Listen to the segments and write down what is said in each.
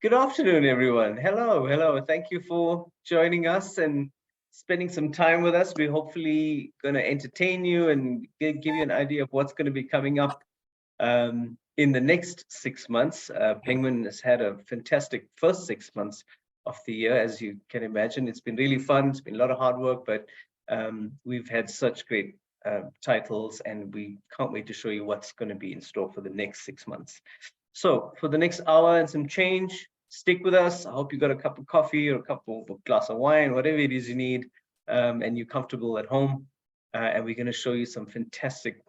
Good afternoon, everyone. Hello, hello. Thank you for joining us and spending some time with us. We're hopefully going to entertain you and give you an idea of what's going to be coming up in the next 6 months. Penguin has had a fantastic first 6 months of the year, as you can imagine. It's been really fun. It's been a lot of hard work, but we've had such great titles, and we can't wait to show you what's going to be in store for the next 6 months. So for the next hour and some change, stick with us. I hope you got a cup of coffee or a glass of wine, whatever it is you need, and you're comfortable at home. And we're going to show you some fantastic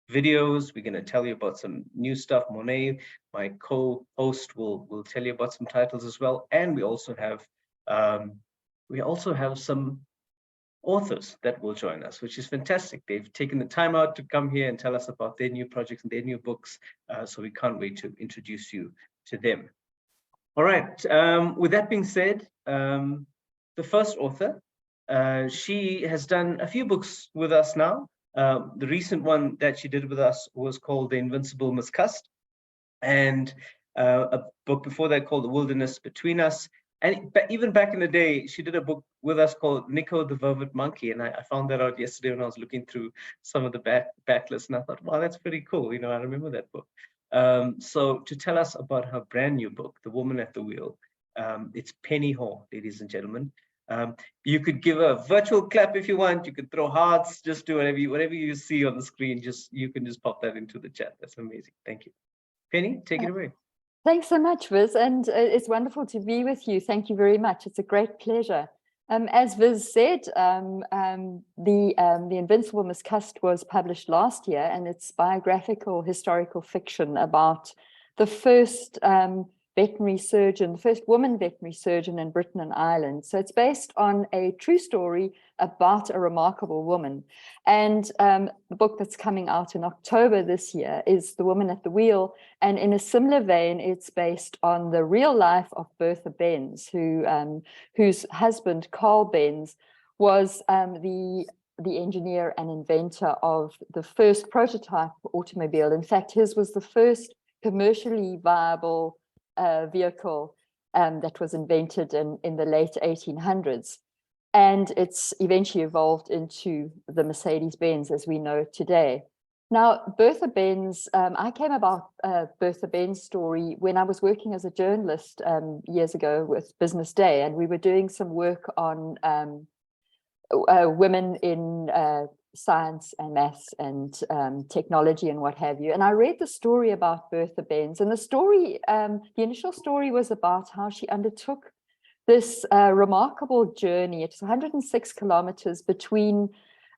videos. We're going to tell you about some new stuff. Monet, my co-host, will tell you about some titles as well. And we also have some authors that will join us, which is fantastic. They've taken the time out to come here and tell us about their new projects and their new books. So we can't wait to introduce you to them. All right. With that being said, the first author, she has done a few books with us now. The recent one that she did with us was called The Invincible Miss Cust, and a book before that called The Wilderness Between Us. And even back in the day, she did a book with us called Nico the Velvet Monkey. And I found that out yesterday when I was looking through some of the backlists. And I thought, wow, that's pretty cool. I remember that book. So to tell us about her brand new book, The Woman at the Wheel, it's Penny Haw, ladies and gentlemen. You could give a virtual clap if you want. You could throw hearts, just do whatever you see on the screen. You can just pop that into the chat. That's amazing. Thank you. Penny, take it away. Thanks so much, Viz, and it's wonderful to be with you. Thank you very much. It's a great pleasure. As Viz said, the Invincible Miss Cust was published last year, and it's biographical historical fiction about the first veterinary surgeon, the first woman veterinary surgeon in Britain and Ireland. So it's based on a true story about a remarkable woman. And the book that's coming out in October this year is The Woman at the Wheel. And in a similar vein, it's based on the real life of Bertha Benz, whose husband, Carl Benz, was the engineer and inventor of the first prototype automobile. In fact, his was the first commercially viable vehicle that was invented in the late 1800s. And it's eventually evolved into the Mercedes-Benz as we know today. Now, Bertha Benz, I came about Bertha Benz' story when I was working as a journalist years ago with Business Day, and we were doing some work on women in science and maths and technology and what have you. And I read the story about Bertha Benz, and the initial story was about how she undertook this remarkable journey. It's 106 kilometers between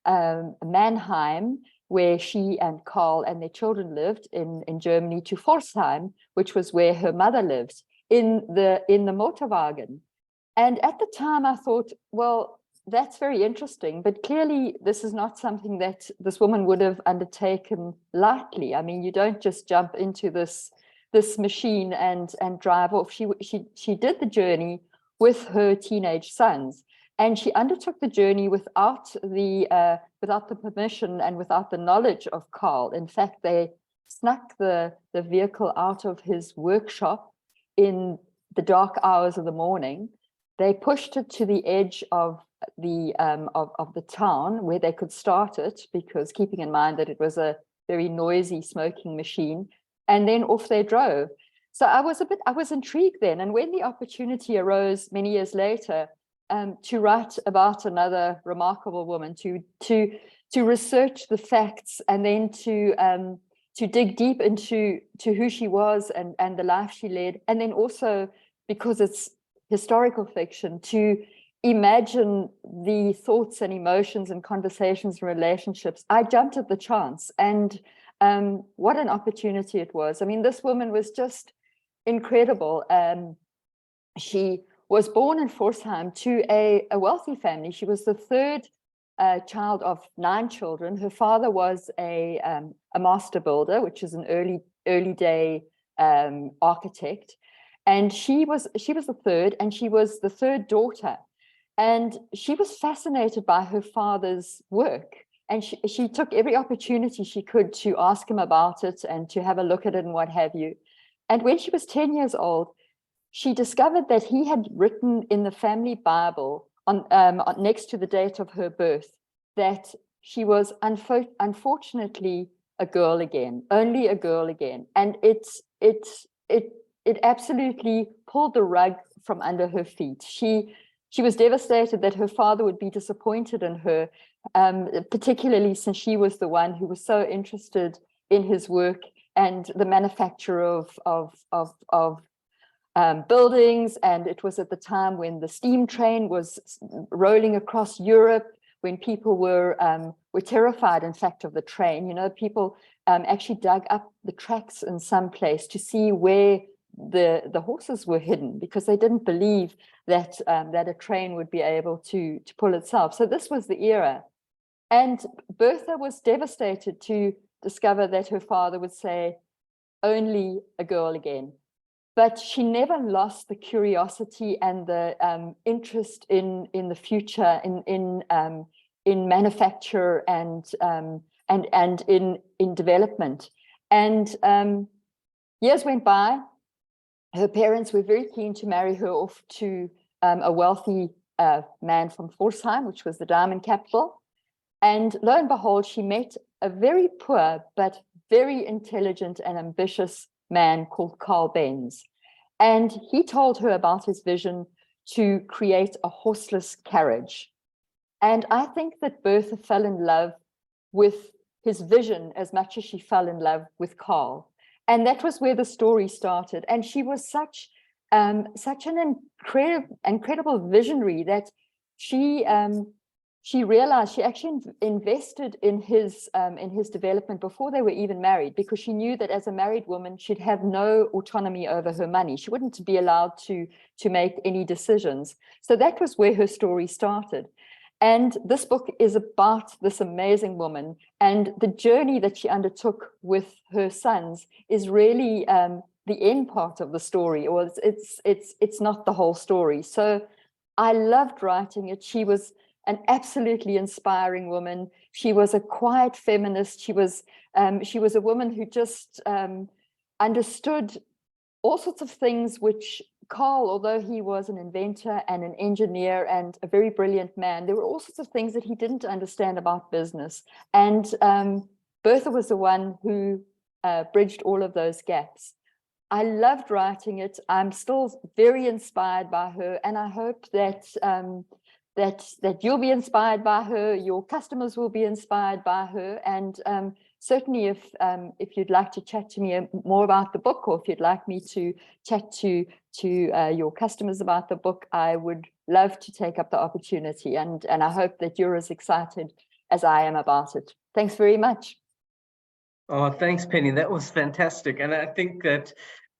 Mannheim, where she and Carl and their children lived in Germany, to Pforzheim, which was where her mother lived, in the Motorwagen. And at the time I thought, well, that's very interesting, but clearly this is not something that this woman would have undertaken lightly. I mean, you don't just jump into this machine and drive off. She did the journey with her teenage sons, and she undertook the journey without the permission and without the knowledge of Carl. In fact, they snuck the vehicle out of his workshop in the dark hours of the morning. They pushed it to the edge of the town where they could start it, because keeping in mind that it was a very noisy smoking machine, and then off they drove. So I was intrigued then, and when the opportunity arose many years later to write about another remarkable woman, to research the facts, and then to dig deep into who she was and the life she led, and then also, because it's historical fiction, to imagine the thoughts and emotions and conversations and relationships, I jumped at the chance. And what an opportunity it was. I mean, this woman was just incredible. She was born in Pforzheim to a wealthy family. She was the third child of 9 children. Her father was a master builder, which is an early day architect. And she was the third, and she was the third daughter. And she was fascinated by her father's work. And she took every opportunity she could to ask him about it and to have a look at it and what have you. And when she was 10 years old, she discovered that he had written in the family Bible on next to the date of her birth that she was unfortunately a girl again, only a girl again. And it absolutely pulled the rug from under her feet. She was devastated that her father would be disappointed in her, particularly since she was the one who was so interested in his work and the manufacture of buildings. And it was at the time when the steam train was rolling across Europe, when people were terrified, in fact, of the train. You know, people actually dug up the tracks in some place to see where the horses were hidden, because they didn't believe that that a train would be able to pull itself. So this was the era. And Bertha was devastated to discover that her father would say, only a girl again. But she never lost the curiosity and the interest in the future, in manufacture and in development. And years went by. Her parents were very keen to marry her off to a wealthy man from Pforzheim, which was the diamond capital. And lo and behold, she met a very poor but very intelligent and ambitious man called Carl Benz. And he told her about his vision to create a horseless carriage. And I think that Bertha fell in love with his vision as much as she fell in love with Carl. And that was where the story started. And she was such an incredible visionary that she realized she actually invested in his development before they were even married, because she knew that as a married woman, she'd have no autonomy over her money. She wouldn't be allowed to make any decisions. So that was where her story started. And this book is about this amazing woman, and the journey that she undertook with her sons is really the end part of the story, or it's not the whole story. So I loved writing it. She was an absolutely inspiring woman. She was a quiet feminist. She was a woman who just understood all sorts of things which Carl, although he was an inventor and an engineer and a very brilliant man, there were all sorts of things that he didn't understand about business. And Bertha was the one who bridged all of those gaps. I loved writing it. I'm still very inspired by her, and I hope that that you'll be inspired by her, your customers will be inspired by her, and certainly if you'd like to chat to me more about the book, or if you'd like me to chat to your customers about the book, I would love to take up the opportunity, and I hope that you're as excited as I am about it. Thanks very much. Oh, thanks, Penny. That was fantastic. And I think that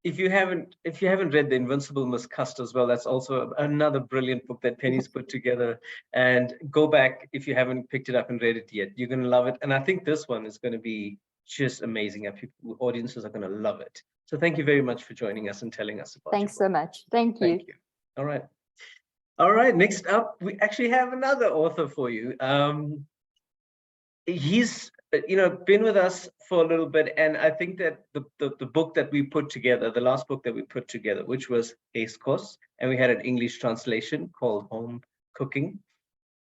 if you haven't read The Invincible Miss Cust as well, that's also another brilliant book that Penny's put together. And go back if you haven't picked it up and read it yet. You're going to love it. And I think this one is going to be just amazing. Audiences are going to love it. So thank you very much for joining us and telling us about it. Thanks so much. Thank you. Thank you. All right. All right. Next up, we actually have another author for you. He's been with us for a little bit, and I think that the book that we put together, the last book that we put together, which was Eskos, and we had an English translation called Home Cooking.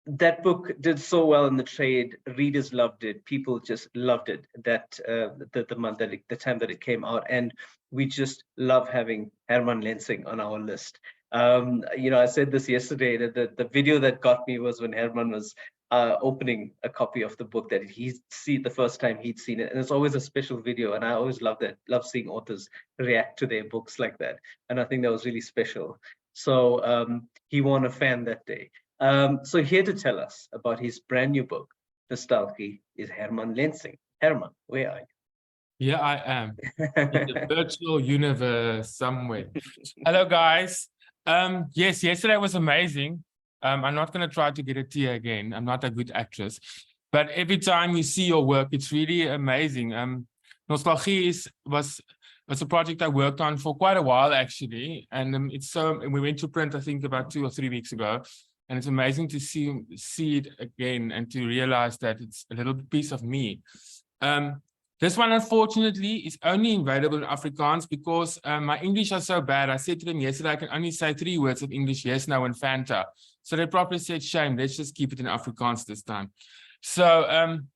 That book did so well in the trade. Readers loved it. People just loved it. That the time that it came out, and we just love having Herman Lensing on our list. I said this yesterday, that the video that got me was when Herman was opening a copy of the book that the first time he'd seen it, and it's always a special video, and I always love seeing authors react to their books like that, and I think that was really special. So he won a fan that day. So here to tell us about his brand new book, Nostalgie, is Herman Lensing. Herman, where are you? Here I am, in the virtual universe somewhere. Hello, guys. Yes, yesterday was amazing. I'm not going to try to get a tear again. I'm not a good actress. But every time you see your work, it's really amazing. Nostalgie was a project I worked on for quite a while, actually. And we went to print, I think, about 2 or 3 weeks ago. And it's amazing to see it again and to realize that it's a little piece of me. The This one, unfortunately, is only available in Afrikaans because my English is so bad. I said to them yesterday, I can only say 3 words of English, yes, no, and Fanta. So they probably said, shame, let's just keep it in Afrikaans this time. So I'm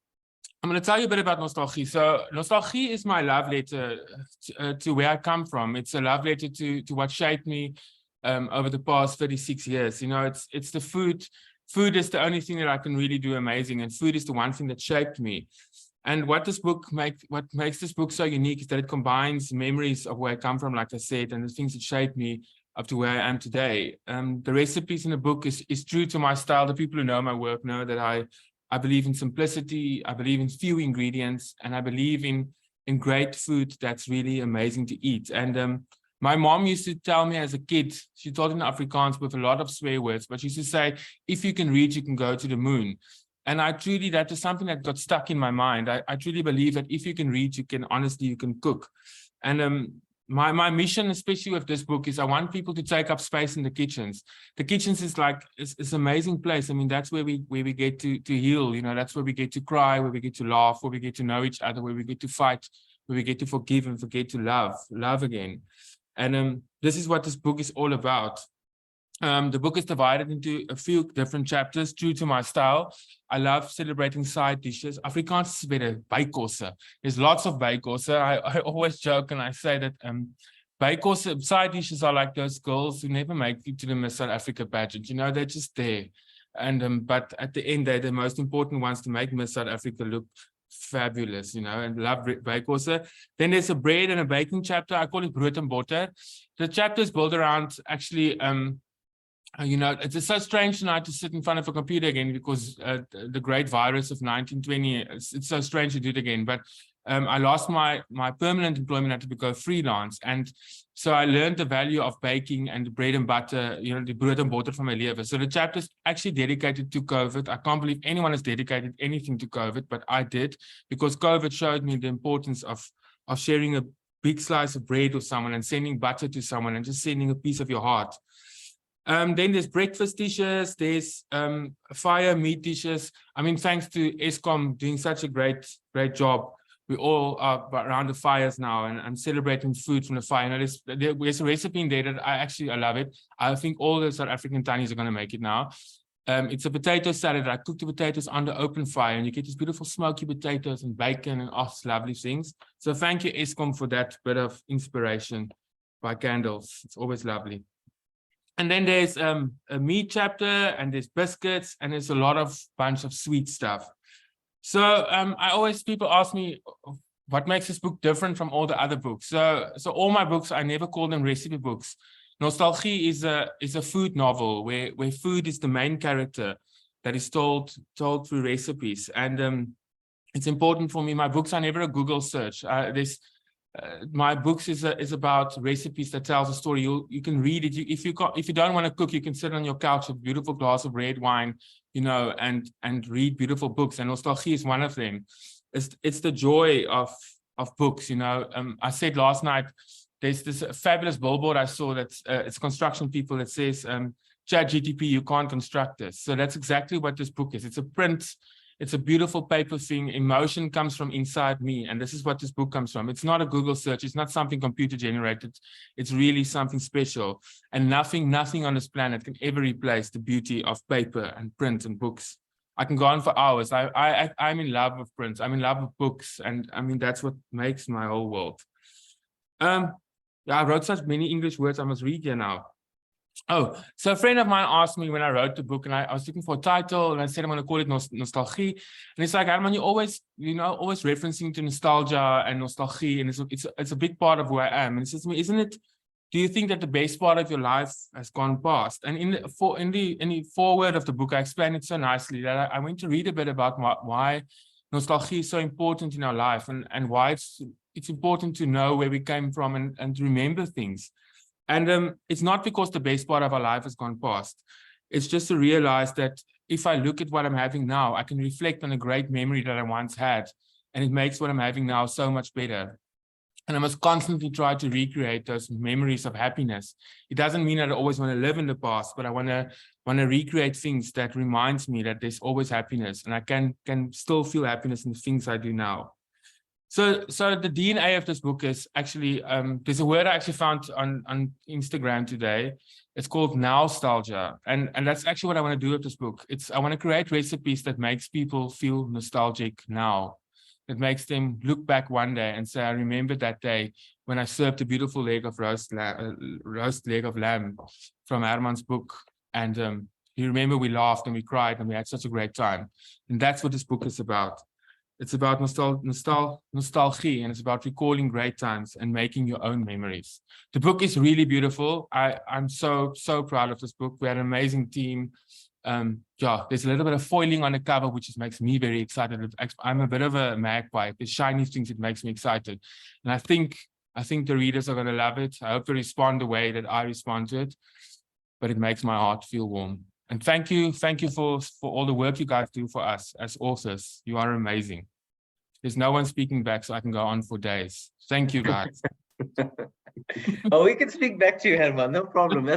going to tell you a bit about Nostalgie. So Nostalgie is my love letter to where I come from. It's a love letter to what shaped me over the past 36 years. You know, it's the food. Food is the only thing that I can really do amazing, and food is the one thing that shaped me. And what makes this book so unique is that it combines memories of where I come from, like I said, and the things that shaped me up to where I am today. The recipes in the book is true to my style. The people who know my work know that I believe in simplicity, I believe in few ingredients, and I believe in great food that's really amazing to eat. And my mom used to tell me as a kid, she taught in Afrikaans with a lot of swear words, but she used to say, if you can read, you can go to the moon. And that is something that got stuck in my mind. I truly believe that if you can read, you can cook. And my mission, especially with this book, is I want people to take up space in the kitchens. The kitchens is like, it's an amazing place. I mean, that's where we get to heal, you know, that's where we get to cry, where we get to laugh, where we get to know each other, where we get to fight, where we get to forgive and forget to love again. And this is what this book is all about. The book is divided into a few different chapters true to my style. I love celebrating side dishes. Afrikaans is better bykosse. There's lots of bykosse. I always joke and I say that bykosse side dishes are like those girls who never make it to the Miss South Africa pageant. You know, they're just there. And but at the end, they're the most important ones to make Miss South Africa look fabulous, you know, and love bykosse. Then there's a bread and a baking chapter. I call it brood and butter. The chapter is built around actually you know, it's so strange tonight to sit in front of a computer again because the great virus of 1920, it's so strange to do it again. But I lost my permanent employment, had to go freelance. And so I learned the value of baking and the bread and butter, you know, the brood and butter from my lever. So the chapter is actually dedicated to COVID. I can't believe anyone has dedicated anything to COVID, but I did, because COVID showed me the importance of sharing a big slice of bread with someone and sending butter to someone and just sending a piece of your heart. Then there's breakfast dishes, there's fire meat dishes. I mean, thanks to Eskom doing such a great job. We all are around the fires now and celebrating food from the fire. Now, there's a recipe in there that I love it. I think all the South African tannies are going to make it now. It's a potato salad. I cook the potatoes under open fire and you get these beautiful smoky potatoes and bacon and lovely things. So thank you, Eskom, for that bit of inspiration by candles. It's always lovely. And then there's a meat chapter and there's biscuits and there's a bunch of sweet stuff. So people ask me what makes this book different from all the other books. So all my books, I never call them recipe books. Nostalgie is a food novel where food is the main character that is told through recipes. And it's important for me. My books are never a Google search. My books is about recipes that tells a story. You can read it. If you don't want to cook, you can sit on your couch with a beautiful glass of red wine, you know, and read beautiful books. And Nostalgie is one of them. It's the joy of books, you know. I said last night, there's this fabulous billboard I saw that's it's construction people that says, ChatGPT, you can't construct this. So that's exactly what this book is. It's a print. It's a beautiful paper thing. Emotion comes from inside me. And this is what this book comes from. It's not a Google search. It's not something computer generated. It's really something special. And nothing on this planet can ever replace the beauty of paper and print and books. I can go on for hours. I'm in love with print. I'm in love with books. And I mean, that's what makes my whole world. Yeah, I wrote such many English words I must read here now. Oh, so a friend of mine asked me when I wrote the book, and I was looking for a title, and I said I'm going to call it Nostalgie. And it's like, Herman, you're always referencing to nostalgia and nostalgie, and it's a big part of who I am. And he says to me, isn't it? Do you think that the best part of your life has gone past? And in the foreword of the book, I explained it so nicely that I went to read a bit about why nostalgie is so important in our life, and why it's important to know where we came from and to remember things. And it's not because the best part of our life has gone past. It's just to realize that if I look at what I'm having now, I can reflect on a great memory that I once had, and it makes what I'm having now so much better. And I must constantly try to recreate those memories of happiness. It doesn't mean that I always want to live in the past, but I want to recreate things that reminds me that there's always happiness, and I can still feel happiness in the things I do now. So the DNA of this book is actually, there's a word I actually found on Instagram today. It's called nostalgia. And that's actually what I want to do with this book. I want to create recipes that makes people feel nostalgic now. That makes them look back one day and say, I remember that day when I served a beautiful leg of roast leg of lamb from Herman's book. And you remember we laughed and we cried and we had such a great time. And that's what this book is about. It's about nostalgia, and it's about recalling great times and making your own memories. The book is really beautiful. I'm so proud of this book. We had an amazing team. Yeah, there's a little bit of foiling on the cover, which makes me very excited. I'm a bit of a magpie. There's shiny things, it makes me excited. And I think the readers are going to love it. I hope they respond the way that I respond to it. But it makes my heart feel warm. And thank you for all the work you guys do for us as authors. You are amazing. There's no one speaking back, so I can go on for days. Thank you, guys. Oh, we can speak back to you, Herman. No problem.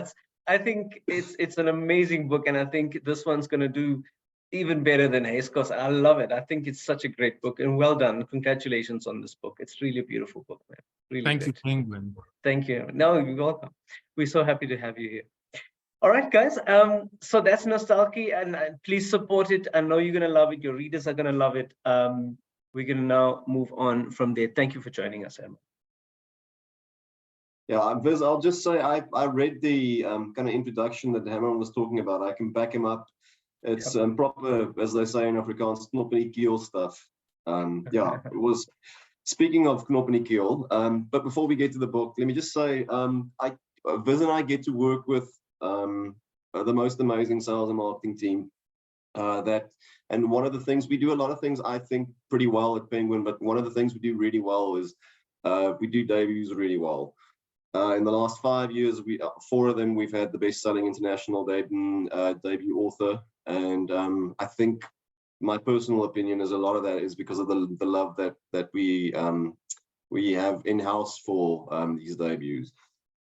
I think it's an amazing book, and I think this one's going to do even better than Hayscos. I love it. I think it's such a great book, and well done. Congratulations on this book. It's really a beautiful book, man. Really Thank great. you, Penguin. Thank you. No, you're welcome. We're so happy to have you here. All right, guys. So that's Nostalgia, and please support it. I know you're gonna love it. Your readers are gonna love it. We're gonna now move on from there. Thank you for joining us, Emma. Yeah, Viz, I'll just say I read the kind of introduction that Herman was talking about. I can back him up. It's proper, as they say in Afrikaans, knop in die keel stuff. Yeah, it was. Speaking of knop in die keel, but before we get to the book, let me just say, Viz and I get to work with the most amazing sales and marketing team. And one of the things we do, a lot of things I think pretty well at Penguin, but one of the things we do really well is we do debuts really well. In the last 5 years, 4 of them, we've had the best-selling international debut author, and I think my personal opinion is a lot of that is because of the love that we have in-house for these debuts.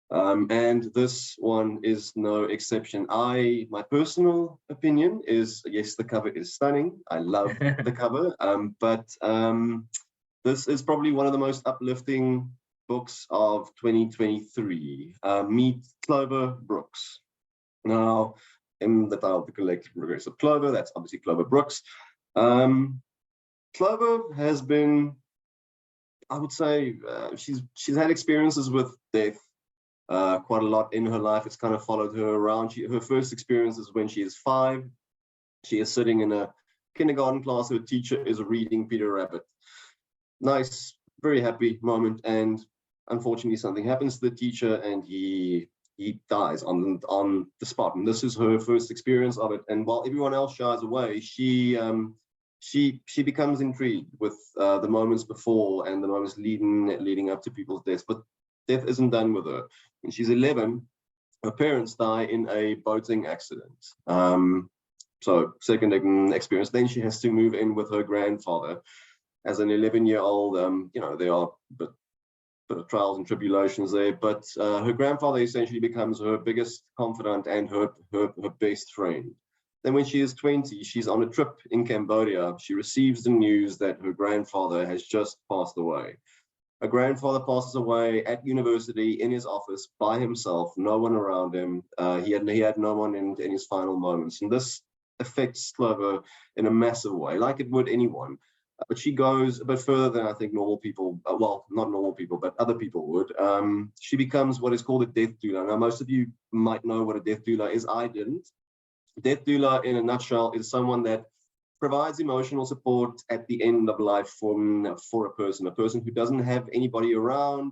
And this one is no exception. My personal opinion is, yes, the cover is stunning. I love the cover, but this is probably one of the most uplifting books of 2023. Meet Clover Brooks. Now, in the title of the collective Regressive Clover, that's obviously Clover Brooks. Clover has been, I would say, she's had experiences with death quite a lot in her life. It's kind of followed her around. Her first experience is when she is 5. She is sitting in a kindergarten class. Her teacher is reading Peter Rabbit. Nice, very happy moment. And unfortunately, something happens to the teacher, and he dies on the spot. And this is her first experience of it. And while everyone else shies away, she becomes intrigued with the moments before and the moments leading up to people's deaths. But death isn't done with her. When she's 11, her parents die in a boating accident. So second experience. Then she has to move in with her grandfather. As an 11-year-old, there are bit of trials and tribulations there, but her grandfather essentially becomes her biggest confidant and her best friend. Then when she is 20, she's on a trip in Cambodia. She receives the news that her grandfather has just passed away. Her grandfather passes away at university in his office by himself, no one around him. He had no one in his final moments. And this affects Clover in a massive way, like it would anyone. But she goes a bit further than I think normal people, well, not normal people, but other people would. She becomes what is called a death doula. Now, most of you might know what a death doula is. I didn't. Death doula, in a nutshell, is someone that provides emotional support at the end of life for a person who doesn't have anybody around.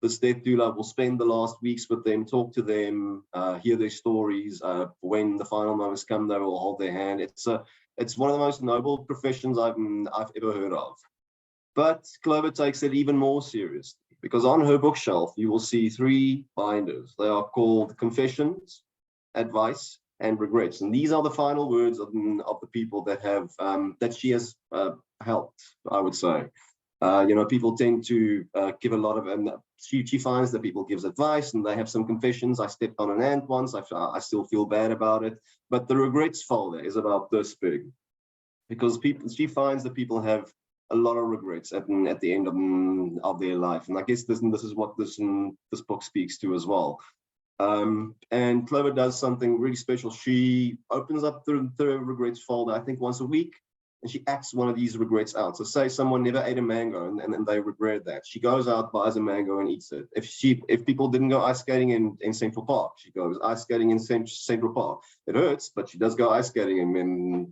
This death doula will spend the last weeks with them, talk to them, hear their stories. When the final moments come, they will hold their hand. It's one of the most noble professions I've ever heard of. But Clover takes it even more seriously, because on her bookshelf, you will see 3 binders. They are called Confessions, Advice, and Regrets. And these are the final words of the people that have that she has helped, I would say. People tend to give a lot of, she finds that people gives advice and they have some confessions. I stepped on an ant once, I still feel bad about it. But the regrets folder is about this big, because she finds that people have a lot of regrets at the end of their life. And I guess this is what this book speaks to as well. And Clover does something really special. She opens up the regrets folder, I think once a week, and she acts one of these regrets out. So say someone never ate a mango and they regret that. She goes out, buys a mango and eats it. If people didn't go ice skating in Central Park, she goes ice skating in Central Park. It hurts, but she does go ice skating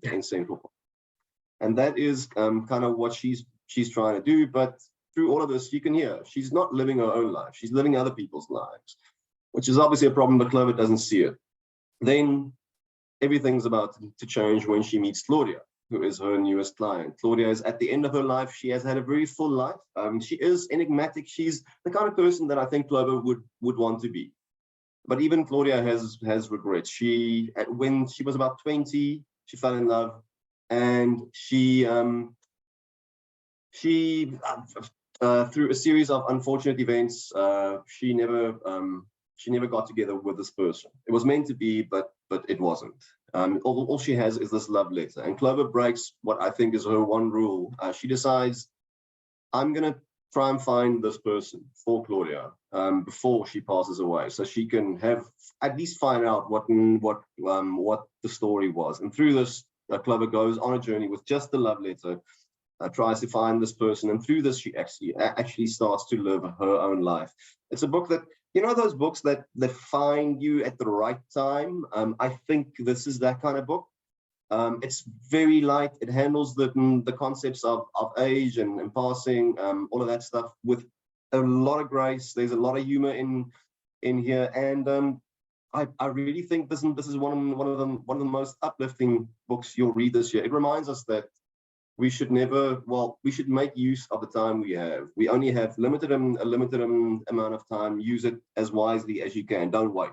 in Central Park. And that is kind of what she's trying to do. But through all of this, you can hear she's not living her own life. She's living other people's lives, which is obviously a problem, but Clover doesn't see it. Then everything's about to change when she meets Claudia, who is her newest client. Claudia is at the end of her life. She has had a very full life. She is enigmatic. She's the kind of person that I think Clover would want to be. But even Claudia has regrets. When she was about 20, she fell in love, and she through a series of unfortunate events, she never got together with this person. It was meant to be, but it wasn't. All she has is this love letter, and Clover breaks what I think is her one rule. She decides, I'm gonna try and find this person for Claudia before she passes away, so she can at least find out what the story was. And through this, Clover goes on a journey with just the love letter, tries to find this person, and through this, she actually starts to live her own life. It's a book that, you know, those books that find you at the right time. I think this is that kind of book. It's very light. It handles the concepts of age and passing, all of that stuff with a lot of grace. There's a lot of humor in here, and I really think this is one of the most uplifting books you'll read this year. It reminds us that we should make use of the time we have. We only have a limited amount of time. Use it as wisely as you can. Don't wait.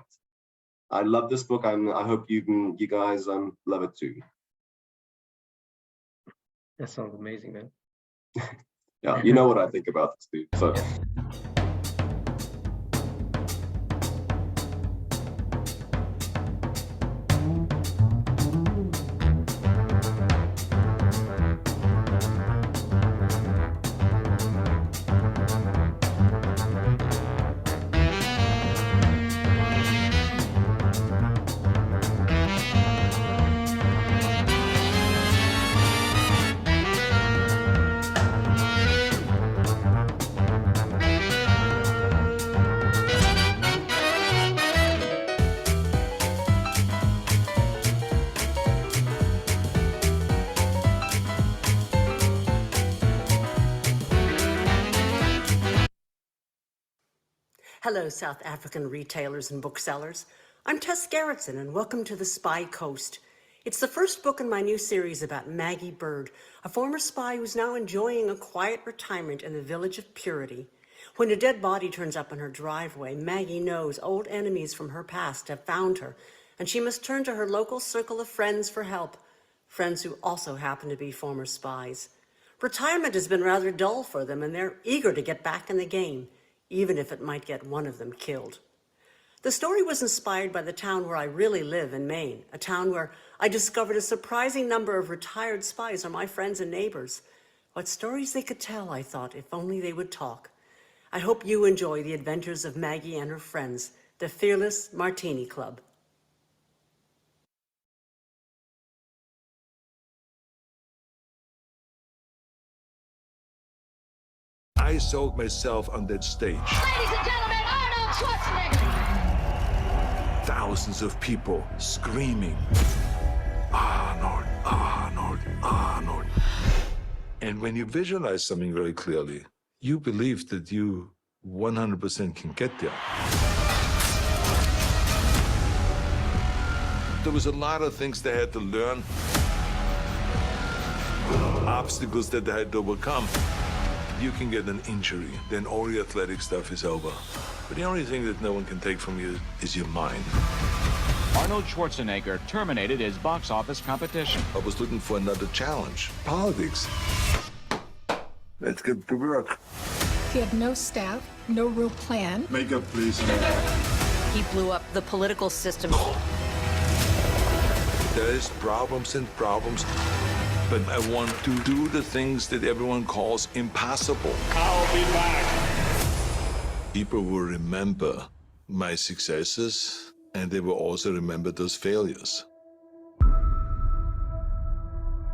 I love this book. I hope you guys love it too. That sounds amazing, man. Yeah, you know what I think about this too. So. Hello, South African retailers and booksellers. I'm Tess Gerritsen, and welcome to The Spy Coast. It's the first book in my new series about Maggie Bird, a former spy who's now enjoying a quiet retirement in the village of Purity. When a dead body turns up in her driveway, Maggie knows old enemies from her past have found her, and she must turn to her local circle of friends for help, friends who also happen to be former spies. Retirement has been rather dull for them, and they're eager to get back in the game, even if it might get one of them killed. The story was inspired by the town where I really live in Maine, a town where I discovered a surprising number of retired spies are my friends and neighbors. What stories they could tell, I thought, if only they would talk. I hope you enjoy the adventures of Maggie and her friends, the Fearless Martini Club. I sold myself on that stage. Ladies and gentlemen, Arnold Schwarzenegger! Thousands of people screaming, Arnold, Arnold, Arnold. And when you visualize something very clearly, you believe that you 100% can get there. There was a lot of things they had to learn, obstacles that they had to overcome. You can get an injury, then all your athletic stuff is over. But the only thing that no one can take from you is your mind. Arnold Schwarzenegger terminated his box office competition. I was looking for another challenge. Politics. Let's get to work. He had no staff, no real plan. Makeup, please. He blew up the political system. There's problems and problems. but I want to do the things that everyone calls impossible. I'll be back. People will remember my successes, and they will also remember those failures.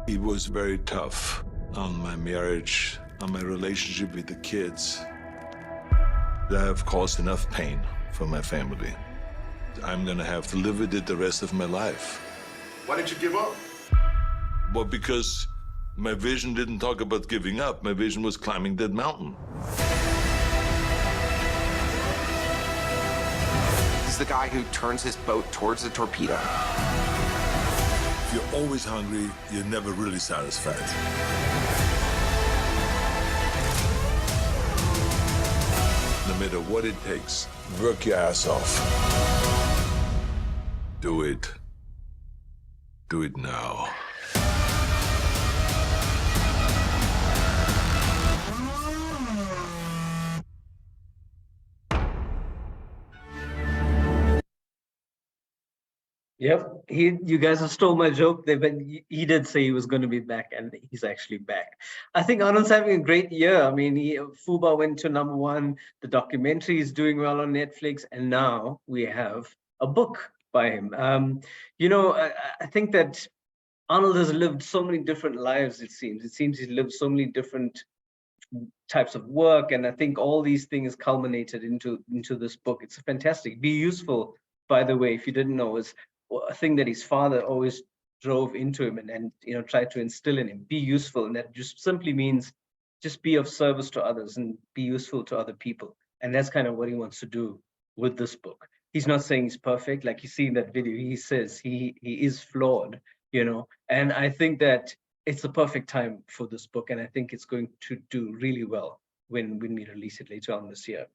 It was very tough on my marriage, on my relationship with the kids. I have caused enough pain for my family. I'm gonna have to live with it the rest of my life. Why did you give up? Well, because my vision didn't talk about giving up. My vision was climbing that mountain. He's the guy who turns his boat towards the torpedo. If you're always hungry, you're never really satisfied. No matter what it takes, work your ass off. Do it. Do it now. Yep, you guys have stole my joke. He did say he was going to be back, and he's actually back. I think Arnold's having a great year. I mean, Fuba went to #1. The documentary is doing well on Netflix, and now we have a book by him. I think that Arnold has lived so many different lives. It seems he's lived so many different types of work, and I think all these things culminated into this book. It's fantastic. Be Useful, by the way, if you didn't know, is a thing that his father always drove into him and tried to instill in him. Be useful, and that just simply means just be of service to others and be useful to other people. And that's kind of what he wants to do with this book. He's not saying he's perfect, like you see in that video. He says he is flawed, and I think that it's the perfect time for this book, and I think it's going to do really well when we release it later on this year.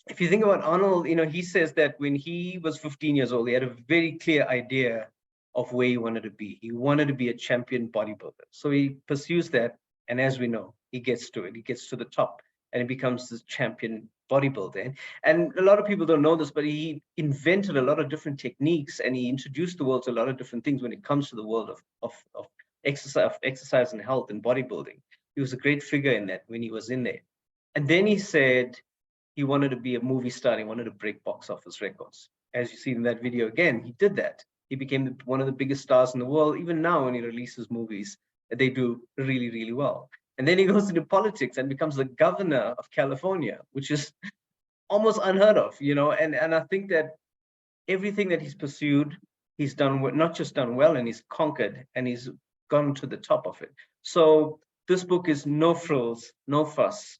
If you think about Arnold, he says that when he was 15 years old, he had a very clear idea of where he wanted to be. He wanted to be a champion bodybuilder. So he pursues that, and as we know, he gets to it. He gets to the top, and he becomes this champion bodybuilder. And a lot of people don't know this, but he invented a lot of different techniques, and he introduced the world to a lot of different things when it comes to the world of exercise and health and bodybuilding. He was a great figure in that when he was in there. And then he said he wanted to be a movie star. He wanted to break box office records. As you see in that video again, he did that. He became one of the biggest stars in the world. Even now, when he releases movies, they do really, really well. And then he goes into politics and becomes the governor of California, which is almost unheard of, and I think that everything that he's pursued, he's done, not just done well, and he's conquered, and he's gone to the top of it. So this book is no frills, no fuss,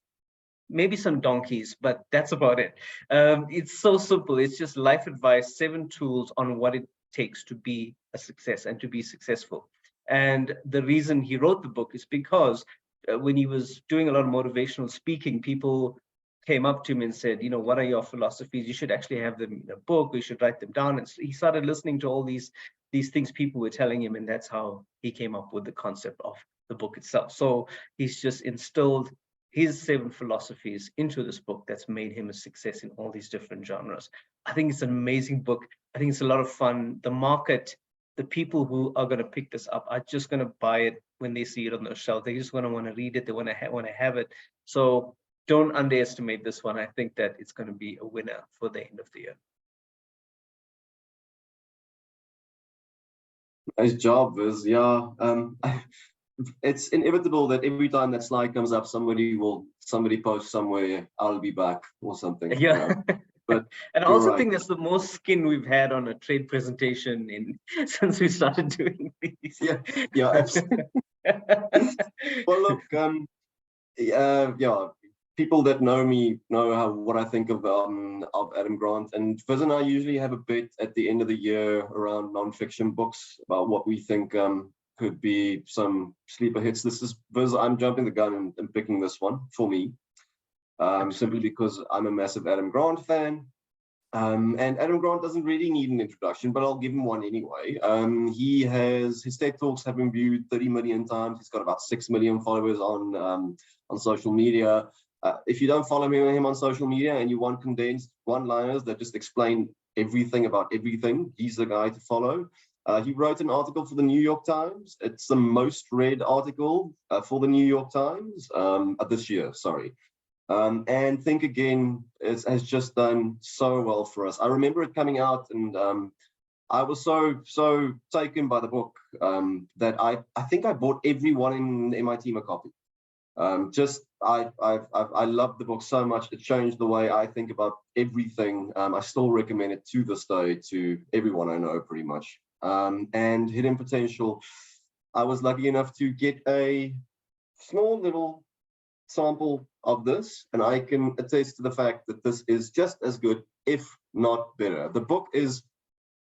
maybe some donkeys, but that's about it. It's so simple. It's just life advice, 7 tools on what it takes to be a success and to be successful. And the reason he wrote the book is because when he was doing a lot of motivational speaking, people came up to him and said, what are your philosophies? You should actually have them in a book. You should write them down. And so he started listening to all these things people were telling him, and that's how he came up with the concept of the book itself. So he's just instilled his 7 philosophies into this book that's made him a success in all these different genres. I think it's an amazing book. I think it's a lot of fun. The market, the people who are going to pick this up are just going to buy it when they see it on the shelf. They just want to read it. They want to have it. So don't underestimate this one. I think that it's going to be a winner for the end of the year. Nice job, Viz. Yeah. It's inevitable that every time that slide comes up, somebody posts somewhere, I'll be back or something. Yeah. But and I also think that's the most skin we've had on a trade presentation since we started doing these. Yeah, absolutely. Well, look, people that know me know what I think of Adam Grant, and Viz and I usually have a bet at the end of the year around nonfiction books about what we think could be some sleeper hits. This is Viz. I'm jumping the gun and picking this one for me, simply because I'm a massive Adam Grant fan. And Adam Grant doesn't really need an introduction, but I'll give him one anyway. His TED Talks have been viewed 30 million times. He's got about 6 million followers on social media. If you don't follow him on social media and you want condensed one-liners that just explain everything about everything, he's the guy to follow. He wrote an article for the New York Times. It's the most read article for the New York Times this year, sorry. And Think Again has just done so well for us. I remember it coming out, and I was so taken by the book that I think I bought every one in my team a copy. I loved the book so much. It changed the way I think about everything. I still recommend it to this day to everyone I know, pretty much. And Hidden Potential, I was lucky enough to get a small little sample of this, and I can attest to the fact that this is just as good, if not better. The book is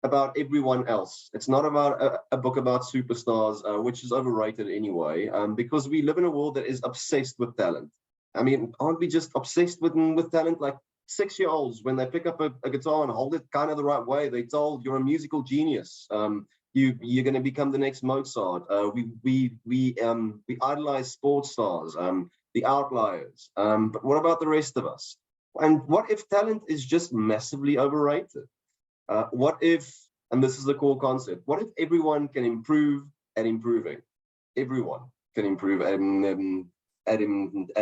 about everyone else. It's not about a book about superstars, which is overrated anyway, because we live in a world that is obsessed with talent. I mean, aren't we just obsessed with talent? Like 6-year-olds, when they pick up a guitar and hold it kind of the right way, they're told you're a musical genius. You're going to become the next Mozart. We idolize sports stars, the outliers. But what about the rest of us? And what if talent is just massively overrated? What if, and this is the core concept, what if everyone can improve at improving? Everyone can improve at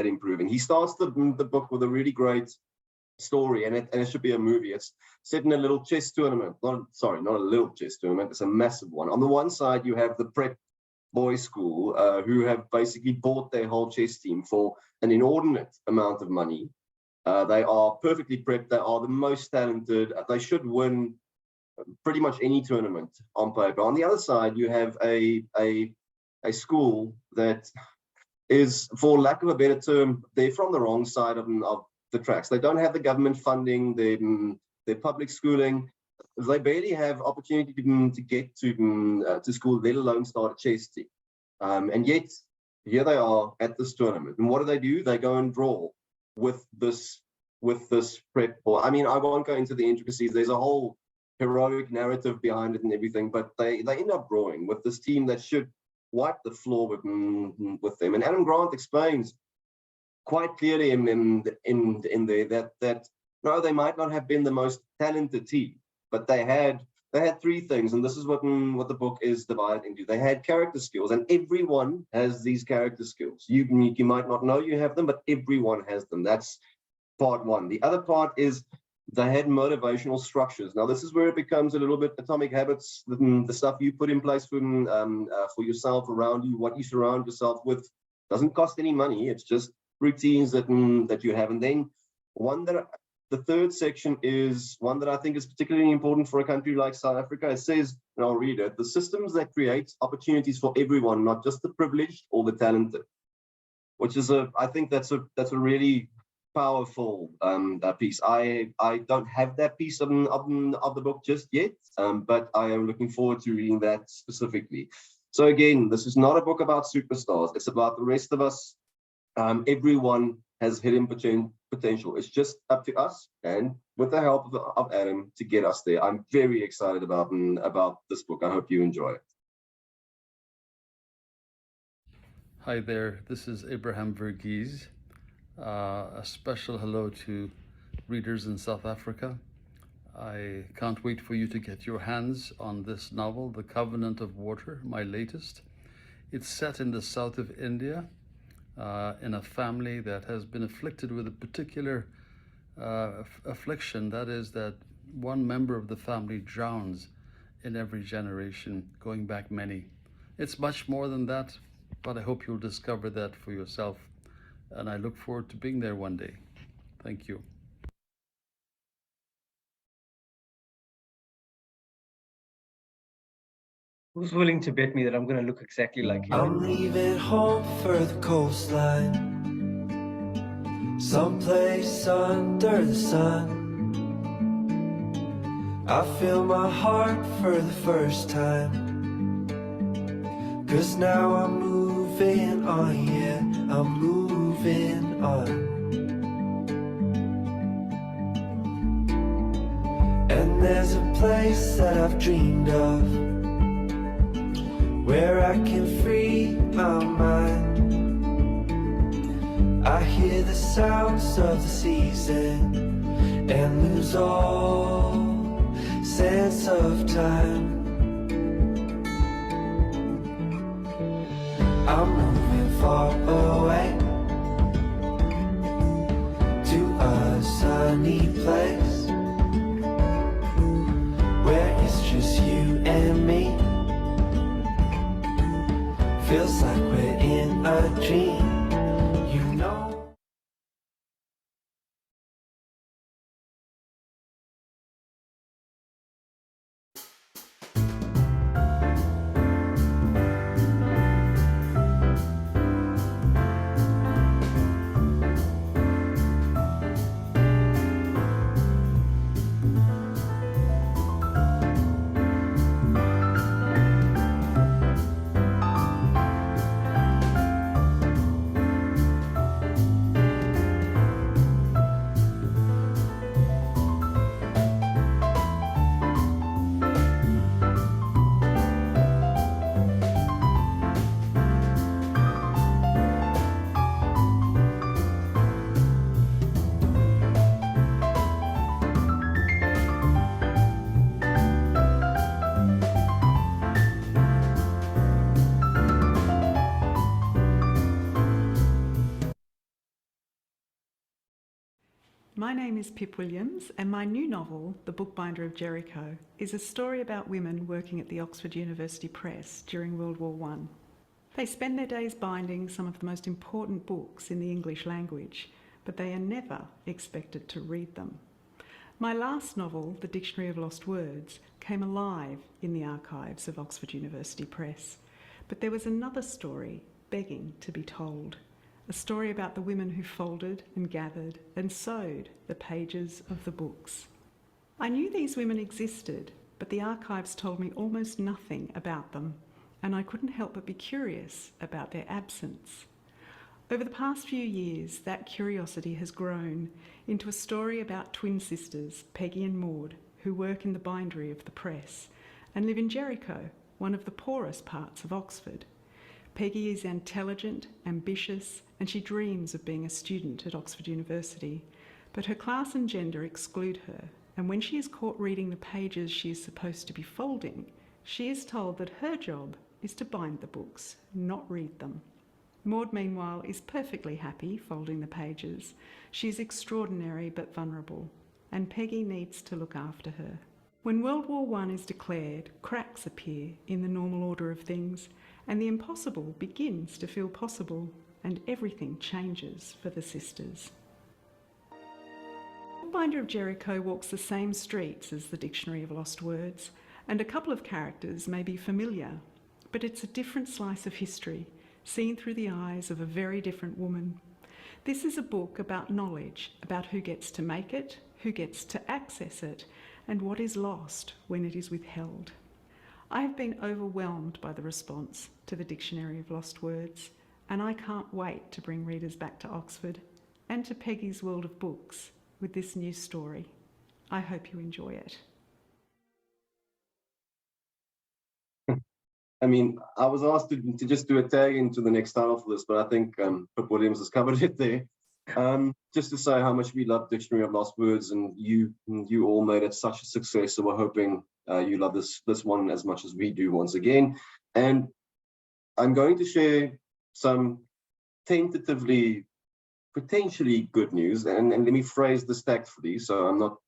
improving. He starts the book with a really great story, and it should be a movie. It's set in a little chess tournament. Not a little chess tournament. It's a massive one. On the one side, you have the prep boys' school who have basically bought their whole chess team for an inordinate amount of money. They are perfectly prepped. They are the most talented. They should win pretty much any tournament on paper. On the other side, you have a school that is, for lack of a better term, they're from the wrong side of the tracks. They don't have the government funding, their public schooling. They barely have opportunity to get to school, let alone start a chess team. And yet, here they are at this tournament. And what do? They go and draw with this prep ball. I mean, I won't go into the intricacies. There's a whole heroic narrative behind it and everything, but they end up drawing with this team that should wipe the floor with them. And Adam Grant explains quite clearly in there that no, they might not have been the most talented team, but they had three things, and this is what the book is divided into. They had character skills, and everyone has these character skills. You might not know you have them, but everyone has them. That's part one. The other part is they had motivational structures. Now, this is where it becomes a little bit Atomic Habits, the stuff you put in place for yourself, around you, what you surround yourself with. Doesn't cost any money. It's just routines that you have. And then the third section is one that I think is particularly important for a country like South Africa. It says, and I'll read it, the systems that create opportunities for everyone, not just the privileged or the talented, which is I think that's a really powerful piece. I don't have that piece of the book just yet, but I am looking forward to reading that specifically. So again, this is not a book about superstars. It's about the rest of us. Everyone has hidden potential. It's just up to us, and with the help of Adam, to get us there. I'm very excited about this book. I hope you enjoy it. Hi there, this is Abraham Verghese. A special hello to readers in South Africa. I can't wait for you to get your hands on this novel, The Covenant of Water, my latest. It's set in the south of India, in a family that has been afflicted with a particular affliction. That is that one member of the family drowns in every generation, going back many. It's much more than that, but I hope you'll discover that for yourself. And I look forward to being there one day. Thank you. Who's willing to bet me that I'm going to look exactly like him? I'm leaving home for the coastline, someplace under the sun. I feel my heart for the first time, 'cause now I'm moving on, yeah, I'm moving on. And there's a place that I've dreamed of, where I can free my mind. I hear the sounds of the season and lose all sense of time. I'm moving far away to a sunny place where it's just you and me. Feels like we're in a dream, you know. My name is Pip Williams, and my new novel, The Bookbinder of Jericho, is a story about women working at the Oxford University Press during World War I. They spend their days binding some of the most important books in the English language, but they are never expected to read them. My last novel, The Dictionary of Lost Words, came alive in the archives of Oxford University Press, but there was another story begging to be told. A story about the women who folded and gathered and sewed the pages of the books. I knew these women existed, but the archives told me almost nothing about them, and I couldn't help but be curious about their absence. Over the past few years, that curiosity has grown into a story about twin sisters, Peggy and Maud, who work in the bindery of the press and live in Jericho, one of the poorest parts of Oxford. Peggy is intelligent, ambitious, and she dreams of being a student at Oxford University, but her class and gender exclude her, and when she is caught reading the pages she is supposed to be folding, she is told that her job is to bind the books, not read them. Maud, meanwhile, is perfectly happy folding the pages. She is extraordinary but vulnerable, and Peggy needs to look after her. When World War I is declared, cracks appear in the normal order of things, and the impossible begins to feel possible, and everything changes for the sisters. The Bookbinder of Jericho walks the same streets as the Dictionary of Lost Words, and a couple of characters may be familiar, but it's a different slice of history, seen through the eyes of a very different woman. This is a book about knowledge, about who gets to make it, who gets to access it, and what is lost when it is withheld. I have been overwhelmed by the response to the Dictionary of Lost Words, and I can't wait to bring readers back to Oxford and to Peggy's world of books with this new story. I hope you enjoy it. I mean, I was asked to just do a tag into the next title for this, but I think Pip Williams has covered it there. Just to say how much we love Dictionary of Lost Words, and you all made it such a success. So we're hoping you love this one as much as we do once again. And I'm going to share some tentatively, potentially good news. And let me phrase this tactfully, so I'm not,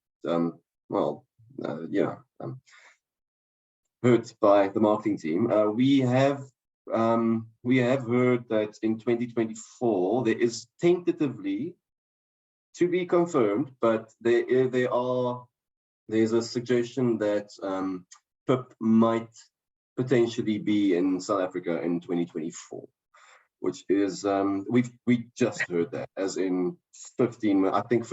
hurt by the marketing team. We have heard that in 2024 there is tentatively, to be confirmed, but there's a suggestion that Pip might potentially be in South Africa in 2024, which is we just heard that, as in 20 minutes,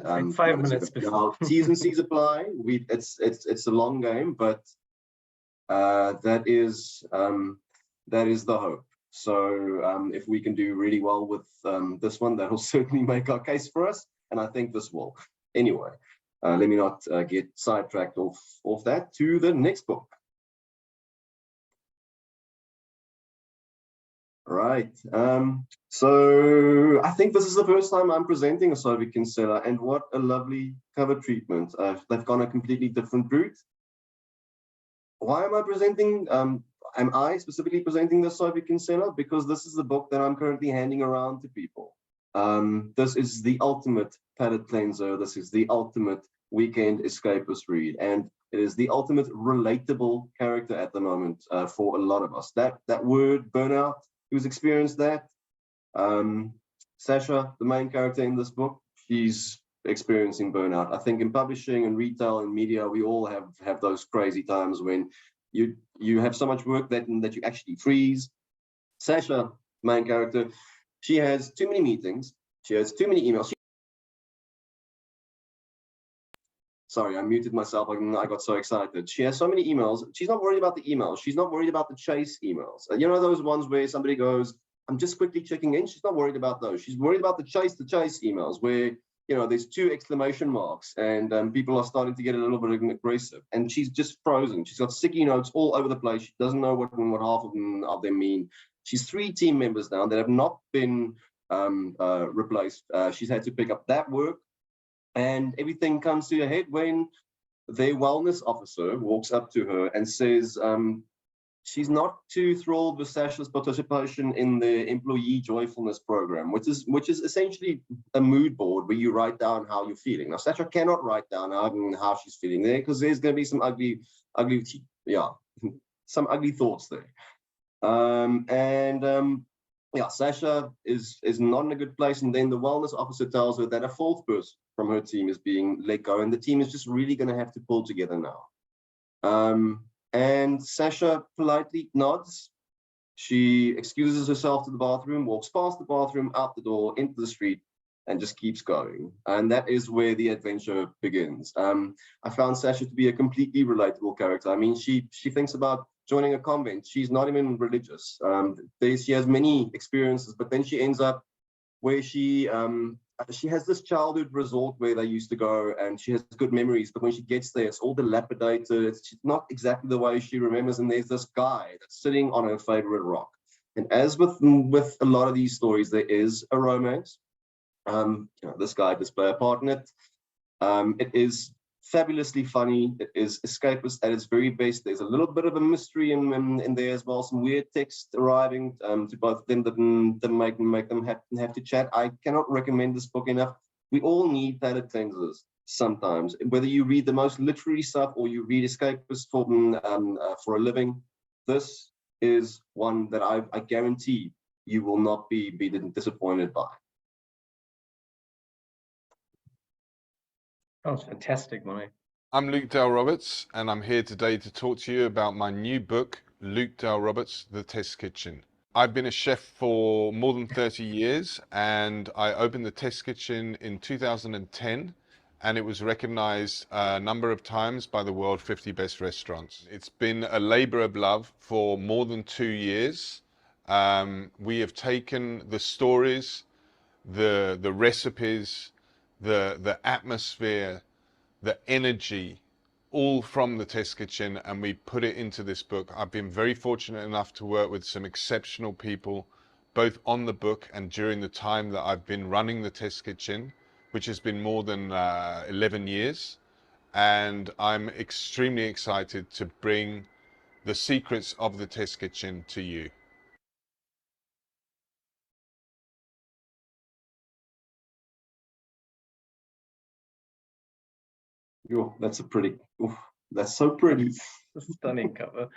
like 5 minutes before. T's and C's apply. It's a long game, but that is the hope. So if we can do really well with this one, that will certainly make our case for us, and I think this will. Anyway, let me not get sidetracked off that. To the next book. Right. So I think this is the first time I'm presenting a Sophie Kinsella, and what a lovely cover treatment. They've gone a completely different route. Why am I presenting? am I specifically presenting this, Sophie Kinsella? Because this is the book that I'm currently handing around to people. This is the ultimate palate cleanser. This is the ultimate weekend escapist read, and it is the ultimate relatable character at the moment for a lot of us. That word burnout, who's experienced that? Sasha, the main character in this book, she's experiencing burnout. I think in publishing and retail and media, we all have those crazy times when you have so much work that you actually freeze. Sasha, main character, she has too many meetings. She has too many emails. Sorry, I muted myself. I got so excited. She has so many emails. She's not worried about the emails. She's not worried about the chase emails. You know, those ones where somebody goes, I'm just quickly checking in. She's not worried about those. She's worried about the chase emails where, you know, there's 2 exclamation marks and people are starting to get a little bit aggressive. And she's just frozen. She's got sticky notes all over the place. She doesn't know what half of them mean. She's 3 team members now that have not been replaced. She's had to pick up that work. And everything comes to a head when their wellness officer walks up to her and says she's not too thrilled with Sasha's participation in the employee joyfulness program, which is essentially a mood board where you write down how you're feeling. Now, Sasha cannot write down how she's feeling there because there's going to be some some ugly thoughts there. Sasha is not in a good place, and then the wellness officer tells her that a 4th person from her team is being let go, and the team is just really going to have to pull together now. And Sasha politely nods. She excuses herself to the bathroom, walks past the bathroom, out the door, into the street, and just keeps going. And that is where the adventure begins. I found Sasha to be a completely relatable character. I mean, she thinks about joining a convent. She's not even religious. She has many experiences, but then she ends up where she has this childhood resort where they used to go, and she has good memories, but when she gets there, it's all dilapidated. It's not exactly the way she remembers, and there's this guy that's sitting on her favorite rock. And as with a lot of these stories, there is a romance. This guy does play a part in it. It is fabulously funny. It is escapist at its very best. There's a little bit of a mystery in there as well, some weird text arriving to both of them that make them have to chat. I cannot recommend this book enough. We all need palate cleansers sometimes, whether you read the most literary stuff or you read escapist for a living. This is one that I guarantee you will not be disappointed by. That was fantastic, Monet. I'm Luke Dale Roberts, and I'm here today to talk to you about my new book, Luke Dale Roberts, The Test Kitchen. I've been a chef for more than 30 years, and I opened the Test Kitchen in 2010, and it was recognized a number of times by the World 50 Best Restaurants. It's been a labor of love for more than 2 years. We have taken the stories, the recipes, the atmosphere, the energy, all from the Test Kitchen, and we put it into this book. I've been very fortunate enough to work with some exceptional people, both on the book and during the time that I've been running the Test Kitchen, which has been more than 11 years. And I'm extremely excited to bring the secrets of the Test Kitchen to you. Yo, that's so pretty. Stunning cover.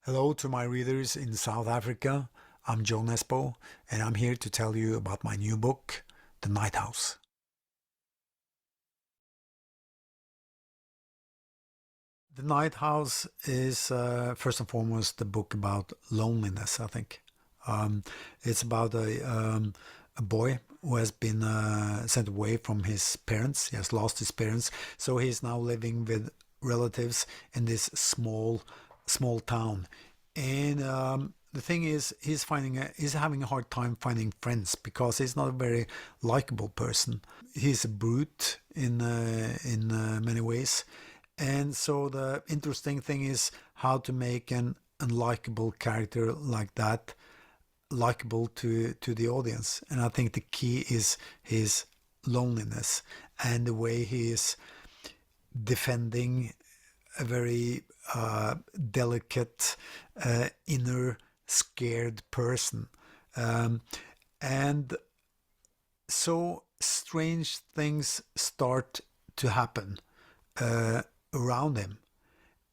Hello to my readers in South Africa. I'm Joe Nesbo, and I'm here to tell you about my new book, The Night House. The Night House is first and foremost the book about loneliness, I think. It's about a boy who has been sent away from his parents. He has lost his parents, so he's now living with relatives in this small town. And the thing is, he's having a hard time finding friends because he's not a very likable person. He's a brute in many ways. And so the interesting thing is how to make an unlikable character like that likable to the audience. And I think the key is his loneliness and the way he is defending a very delicate, inner scared person. And so strange things start to happen around him.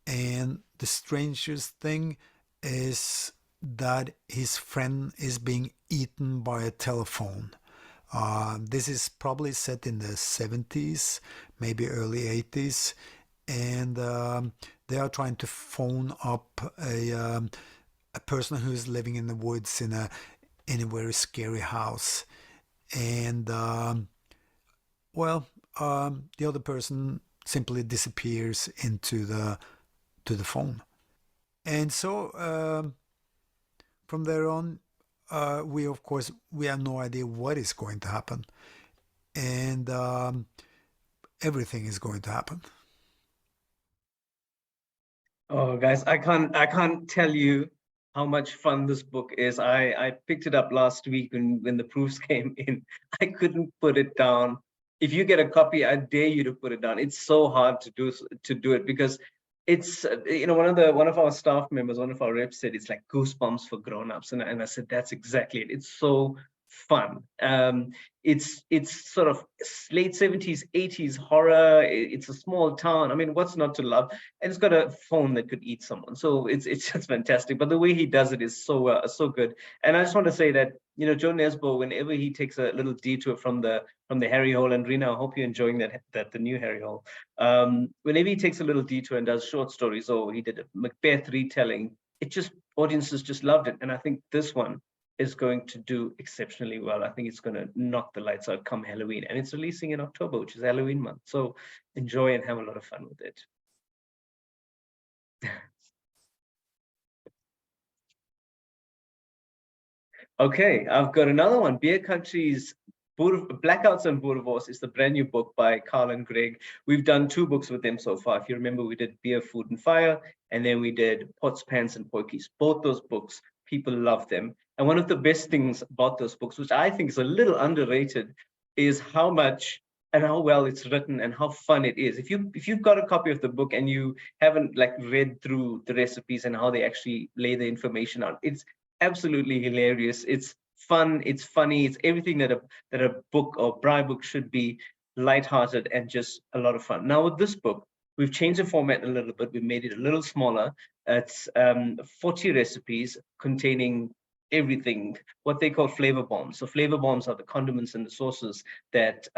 And the strangest thing is that his friend is being eaten by a telephone. This is probably set in the 70s, maybe early 80s. And they are trying to phone up a person who's living in the woods in a very scary house. And the other person simply disappears into the phone. And so from there on, we have no idea what is going to happen, and everything is going to happen. Oh, guys, I can't tell you how much fun this book is. I picked it up last week when the proofs came in. I couldn't put it down. If you get a copy, I dare you to put it down. It's so hard to do it because it's one of our staff members, one of our reps said it's like Goosebumps for grown-ups, and I said that's exactly it. It's so fun. It's sort of late 70s, 80s horror. It's a small town. I mean, what's not to love? And it's got a phone that could eat someone. So it's just fantastic. But the way he does it is so good. And I just want to say that Joe Nesbo, whenever he takes a little detour from the Harry Hole, and Rina, I hope you're enjoying that the new Harry Hole. Whenever he takes a little detour and does short stories, or he did a Macbeth retelling, audiences just loved it. And I think this one is going to do exceptionally well. I think it's going to knock the lights out come Halloween, and it's releasing in October, which is Halloween month. So enjoy and have a lot of fun with it. Okay, I've got another one. Beer Country's Blackouts and Boerewors is the brand new book by Carl and Greg. We've done 2 books with them so far. If you remember, we did Beer, Food and Fire, and then we did Pots, Pans and Potjies. Both those books, people love them. And one of the best things about those books, which I think is a little underrated, is how much and how well it's written and how fun it is. If you've got a copy of the book and you haven't read through the recipes and how they actually lay the information out, it's absolutely hilarious. It's fun, it's funny, it's everything that a book or braai book should be, lighthearted and just a lot of fun. Now with this book, we've changed the format a little bit. We made it a little smaller. It's 40 recipes containing everything, what they call flavor bombs. So flavor bombs are the condiments and the sauces that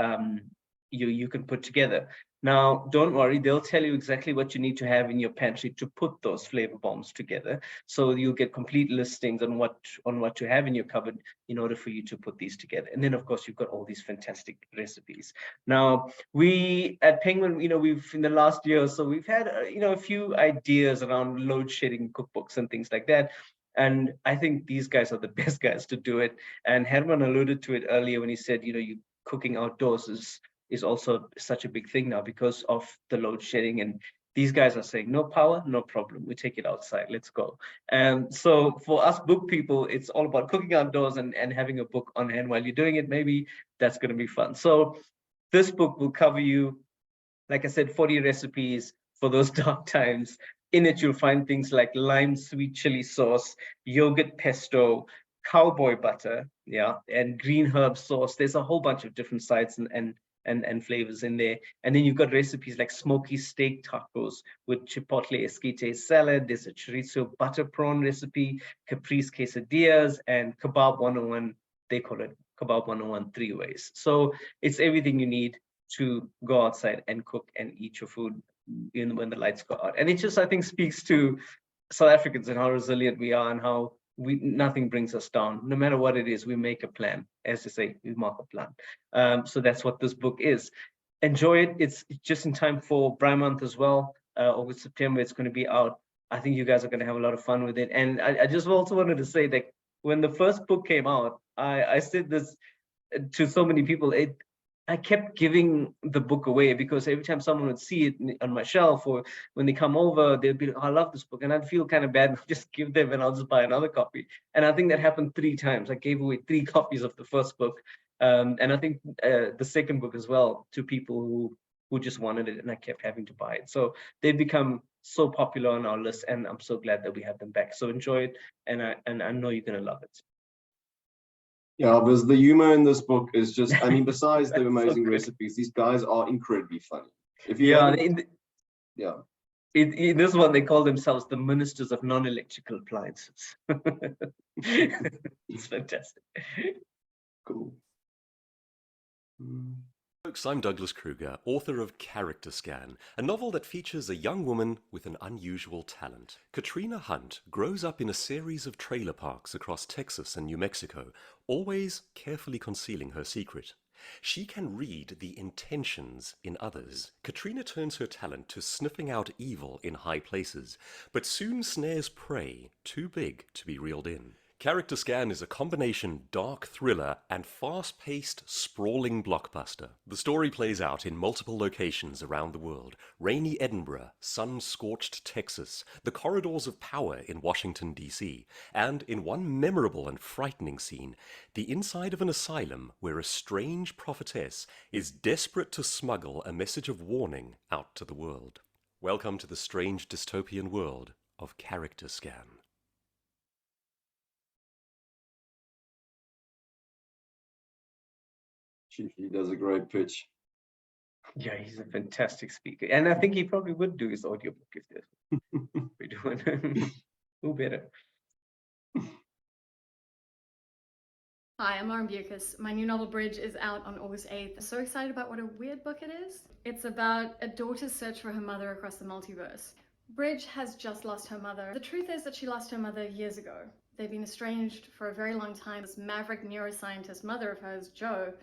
you can put together. Now, don't worry, they'll tell you exactly what you need to have in your pantry to put those flavor bombs together. So you'll get complete listings on what to have in your cupboard in order for you to put these together. And then, of course, you've got all these fantastic recipes. Now, we at Penguin, we've in the last year or so, we've had a few ideas around load shedding cookbooks and things like that. And I think these guys are the best guys to do it. And Herman alluded to it earlier when he said, you cooking outdoors is also such a big thing now because of the load shedding. And these guys are saying, no power, no problem. We take it outside. Let's go. So for us book people, it's all about cooking outdoors and having a book on hand while you're doing it. Maybe that's going to be fun. So this book will cover you, like I said, 40 recipes for those dark times. In it, you'll find things like lime sweet chili sauce, yogurt pesto, cowboy butter, and green herb sauce. There's a whole bunch of different sides and and flavors in there. And then you've got recipes like smoky steak tacos with chipotle esquite salad. There's a chorizo butter prawn recipe, caprese quesadillas, and kebab 101. They call it kebab 101 3 ways. So it's everything you need to go outside and cook and eat your food when the lights go out. And it just, I think, speaks to South Africans and how resilient we are and how nothing brings us down. No matter what it is, we make a plan. As they say, we mark a plan. So that's what this book is. Enjoy it. It's just in time for Braai Month as well. August, September, it's going to be out. I think you guys are going to have a lot of fun with it. And I just also wanted to say that when the first book came out, I said this to so many people. I kept giving the book away because every time someone would see it on my shelf or when they come over, they'd be like, oh, I love this book. And I'd feel kind of bad and just give them and I'll just buy another copy. And I think that happened 3 times. I gave away 3 copies of the first book. And I think the second book as well to people who just wanted it, and I kept having to buy it. So they've become so popular on our list, and I'm so glad that we have them back. So enjoy it, and I know you're going to love it. Yeah, because the humor in this book is just, I mean, besides the amazing recipes, these guys are incredibly funny. If you in this one, they call themselves the ministers of non-electrical appliances. It's fantastic. Cool. Folks, I'm Douglas Kruger, author of Character Scan, a novel that features a young woman with an unusual talent. Katrina Hunt grows up in a series of trailer parks across Texas and New Mexico, always carefully concealing her secret. She can read the intentions in others. Katrina turns her talent to sniffing out evil in high places, but soon snares prey too big to be reeled in. Character Scan is a combination dark thriller and fast-paced, sprawling blockbuster. The story plays out in multiple locations around the world: rainy Edinburgh, sun-scorched Texas, the corridors of power in Washington, D.C., and in one memorable and frightening scene, the inside of an asylum where a strange prophetess is desperate to smuggle a message of warning out to the world. Welcome to the strange dystopian world of Character Scan. He does a great pitch. Yeah, he's a fantastic speaker. And I think he probably would do his audiobook if we do it. Who better? Hi, I'm Lauren Bucas. My new novel Bridge is out on August 8th. I'm so excited about what a weird book it is. It's about a daughter's search for her mother across the multiverse. Bridge has just lost her mother. The truth is that she lost her mother years ago. They've been estranged for a very long time. This maverick neuroscientist mother of hers, Jo,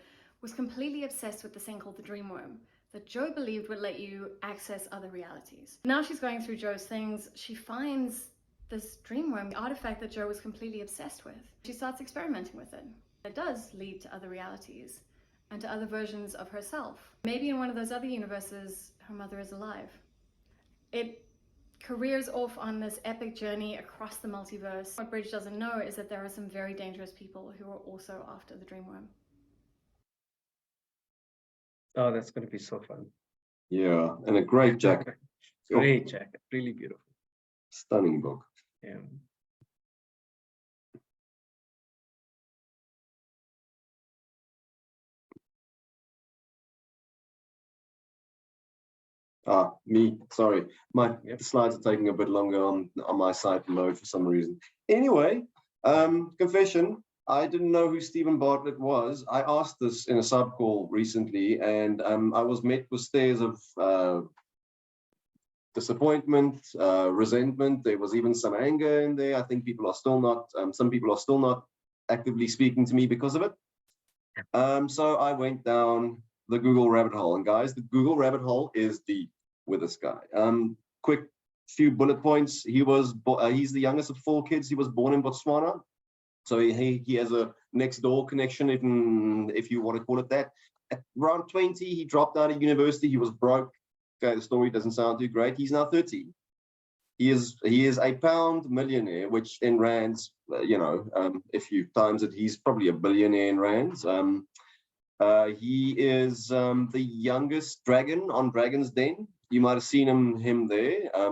was completely obsessed with this thing called the Dreamworm that Jo believed would let you access other realities. Now she's going through Jo's things. She finds this Dreamworm, the artifact that Jo was completely obsessed with. She starts experimenting with it. It does lead to other realities and to other versions of herself. Maybe in one of those other universes, her mother is alive. It careers off on this epic journey across the multiverse. What Bridge doesn't know is that there are some very dangerous people who are also after the Dreamworm. Oh, that's going to be so fun. Yeah, and a great jacket. Great jacket, really beautiful. Stunning book. Yeah. Me, sorry. The slides are taking a bit longer on my side to load for some reason. Anyway, confession, I didn't know who Stephen Bartlett was. I asked this in a sub call recently, and I was met with stares of disappointment, resentment. There was even some anger in there. I think people are still not, some people are still not actively speaking to me because of it. So I went down the Google rabbit hole, and guys, the Google rabbit hole is deep with this guy. Quick few bullet points. He's the youngest of 4 kids. He was born in Botswana. So he has a next door connection, if you want to call it that. At around 20, he dropped out of university. He was broke. Okay, the story doesn't sound too great. He's now 30. He is a pound millionaire, which in rands, if you times it, he's probably a billionaire in rands. He is the youngest dragon on Dragon's Den. You might have seen him there. I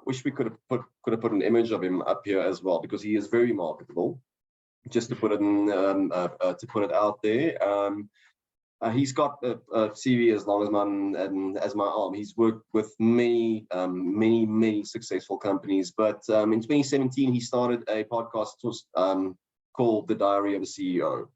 wish we could have put an image of him up here as well, because he is very marketable. Just to put it out there. He's got a CV as long as my arm. He's worked with many successful companies. But in 2017, he started a podcast called The Diary of a CEO.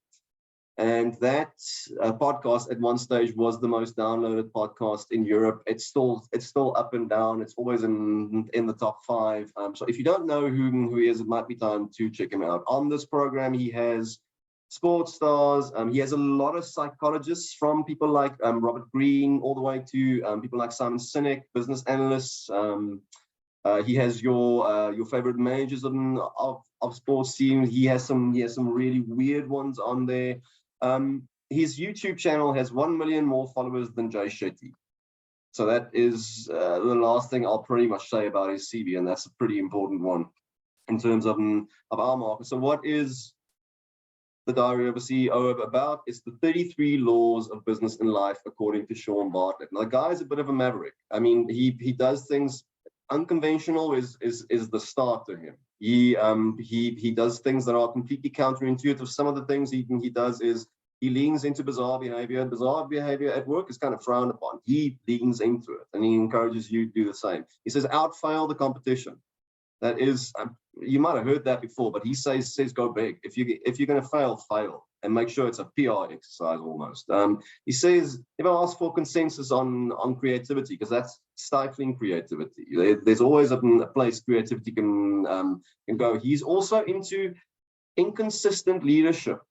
And that podcast at one stage was the most downloaded podcast in Europe. It's still up and down. It's always in the top 5. So if you don't know who he is, it might be time to check him out. On this program, he has sports stars. He has a lot of psychologists, from people like Robert Greene all the way to people like Simon Sinek, business analysts. He has your favorite managers of sports teams. He has some really weird ones on there. His YouTube channel has 1 million more followers than Jay Shetty. So that is the last thing I'll pretty much say about his CV, and that's a pretty important one in terms of our market. So what is The Diary of a CEO about? It's the 33 laws of business and life, according to Sean Bartlett. Now, the guy's a bit of a maverick. I mean, he does things unconventional is the start to him. He does things that are completely counterintuitive. Some of the things he does is he leans into bizarre behavior. Bizarre behavior at work is kind of frowned upon. He leans into it, and he encourages you to do the same. He says, outfail the competition. That is, you might have heard that before, but he says go big. If you're going to fail, and make sure it's a PR exercise almost. He says, never ask for consensus on creativity, because that's stifling creativity. There's always a place creativity can go. He's also into inconsistent leadership,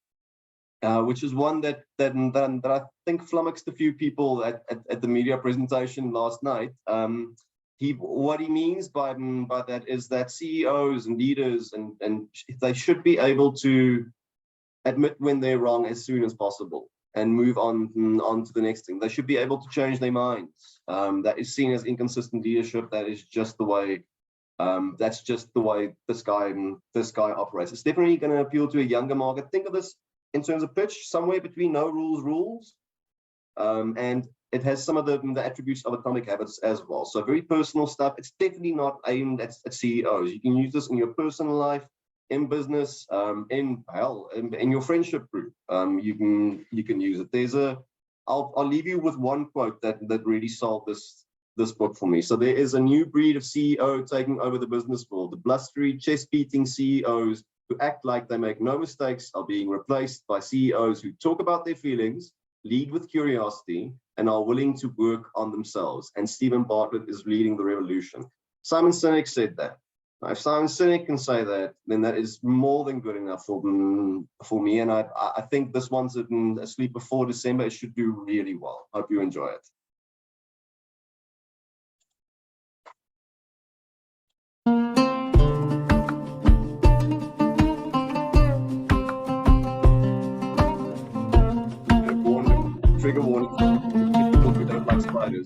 which is one that I think flummoxed a few people at the media presentation last night. What he means by that is that CEOs and leaders and they should be able to admit when they're wrong as soon as possible and move on to the next thing. They should be able to change their minds. That is seen as inconsistent leadership. That is just the way. That's just the way this guy operates. It's definitely going to appeal to a younger market. Think of this in terms of pitch, somewhere between No Rules, and it has some of the attributes of Atomic Habits as well. So very personal stuff. It's definitely not aimed at CEOs. You can use this in your personal life, in business, in your friendship group. You can use it. I'll leave you with one quote that really solved this book for me. So there is a new breed of CEO taking over the business world. The blustery, chest-beating CEOs who act like they make no mistakes are being replaced by CEOs who talk about their feelings, lead with curiosity, and are willing to work on themselves. And Stephen Bartlett is leading the revolution. Simon Sinek said that. Now, if Simon Sinek can say that, then that is more than good enough for me. And I think this one's asleep before December. It should do really well. Hope you enjoy it. Trigger warning for people who don't like spiders.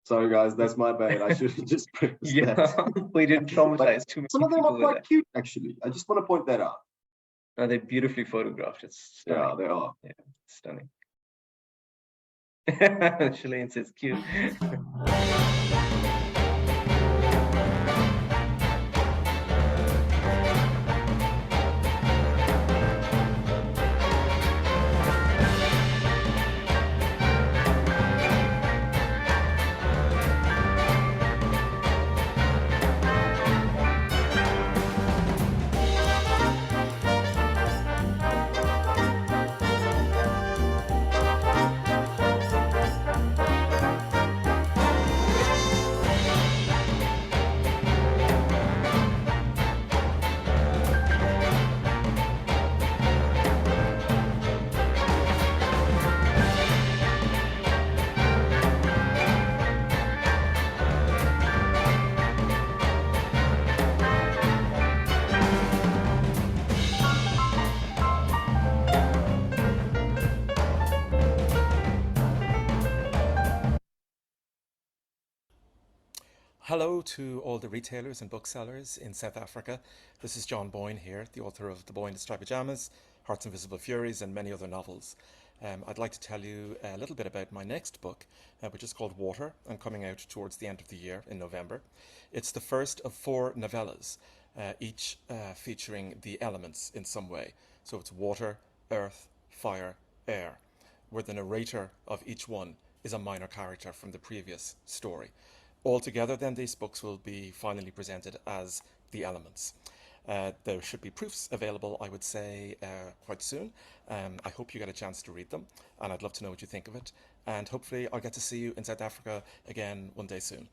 Sorry, guys, that's my bad. I should have just pressed that. We didn't traumatize too many. Some of them are people with quite cute, actually. I just want to point that out. No, they're beautifully photographed. It's stunning. Yeah, they are. Yeah, stunning. Shalane says cute. Hello to all the retailers and booksellers in South Africa. This is John Boyne here, the author of The Boy in the Striped Pajamas, Heart's Invisible Furies, and many other novels. I'd like to tell you a little bit about my next book, which is called Water, and coming out towards the end of the year in November. It's the first of 4 novellas, each featuring the elements in some way. So it's water, earth, fire, air, where the narrator of each one is a minor character from the previous story. Altogether, then, these books will be finally presented as the elements. There should be proofs available, I would say, quite soon. I hope you get a chance to read them, and I'd love to know what you think of it. And hopefully I'll get to see you in South Africa again one day soon.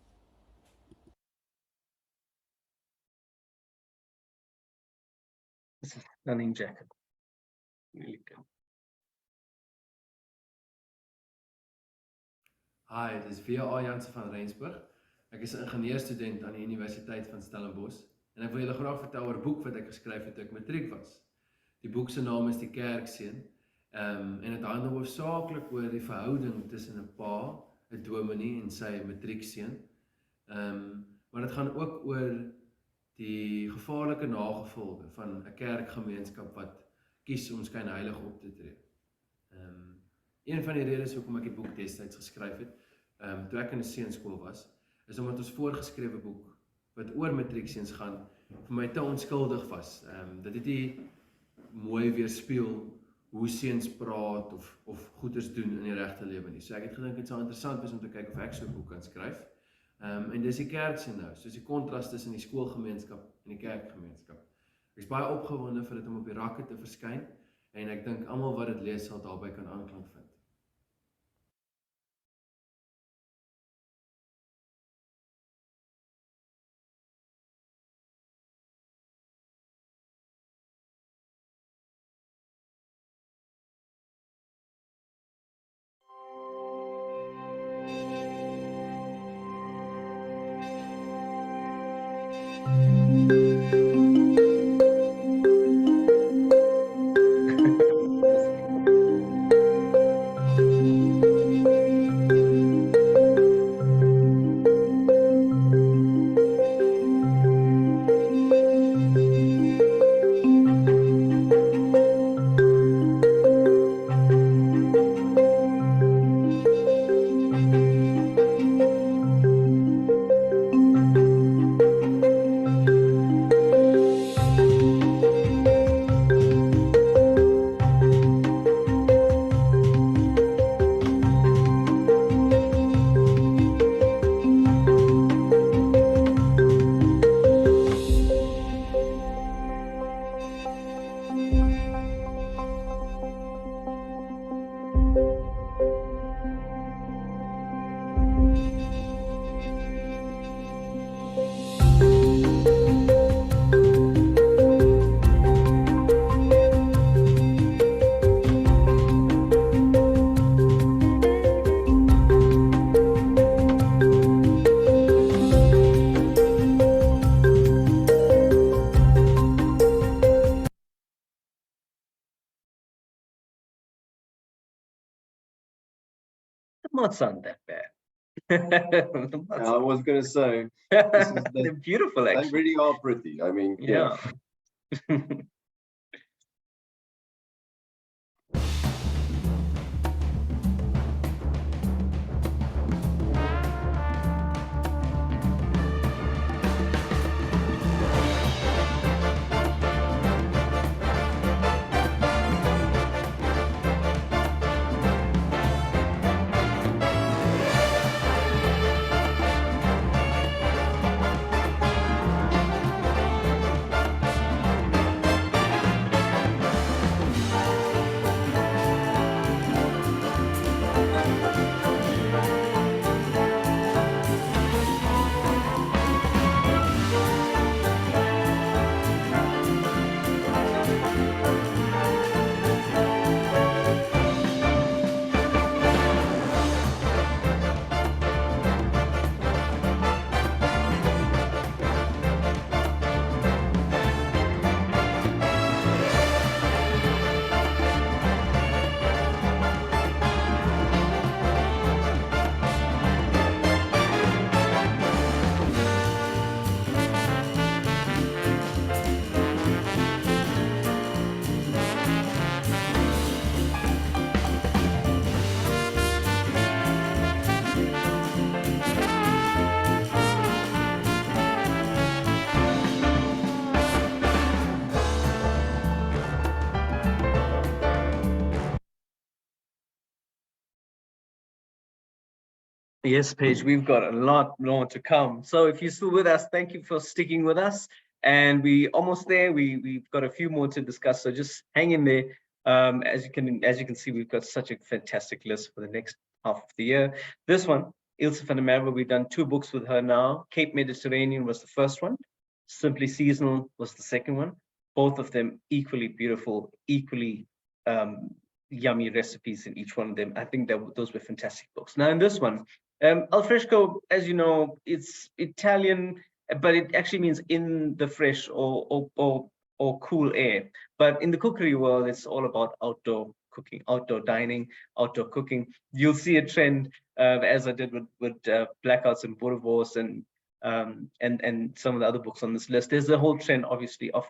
This is a stunning jacket. Really good. Hi, dit is V.A. Jansen van Rensburg. Ek is 'n ingenieurstudent aan die Universiteit van Stellenbosch en ek wil julle graag vertel oor 'n boek wat ek geskryf het toe ek matriek was. Die boek se naam is Die Kerkseun. En dit handel hoofsaaklik oor die verhouding tussen 'n pa, 'n dominee en sy matriekseun. Maar dit gaan ook oor die gevaarlike nagevolge van 'n kerkgemeenskap wat kies om skynheilig op te tree. Een van die redes hoekom ek die boek destyds geskryf het, toe ek in 'n seunskool was, is omdat ons voorgeskrewe boek wat oor matriekseuns gaan vir my te onskuldig was. Dit het nie mooi weerspieël hoe seuns praat of goeders doen in die regte lewe nie. So ek het gedink dit sou interessant wees om te kyk of ek so 'n boek kan skryf. En dis die kerkseun nou, soos die kontras tussen die skoolgemeenskap en die kerkgemeenskap. Ek is baie opgewonde vir dit om op die rakke te verskyn en ek dink almal wat dit lees sal daarbey kan aanklank vind. Not sound that bad. I was going to say, they're beautiful, actually. They really are pretty. I mean, yeah. Yes, Paige, we've got a lot more to come. So if you're still with us, thank you for sticking with us. And we almost there. We've got a few more to discuss. So just hang in there. As you can see, we've got such a fantastic list for the next half of the year. This one, Ilse van der Merwe, we've done 2 books with her now. Cape Mediterranean was the first one. Simply Seasonal was the second one. Both of them equally beautiful, equally yummy recipes in each one of them. I think that those were fantastic books. Now in this one, al fresco, as you know, it's Italian, but it actually means in the fresh or cool air. But in the cookery world, it's all about outdoor cooking, outdoor dining, outdoor cooking. You'll see a trend, as I did with Blackouts and Boerewors and some of the other books on this list. There's a whole trend, obviously, of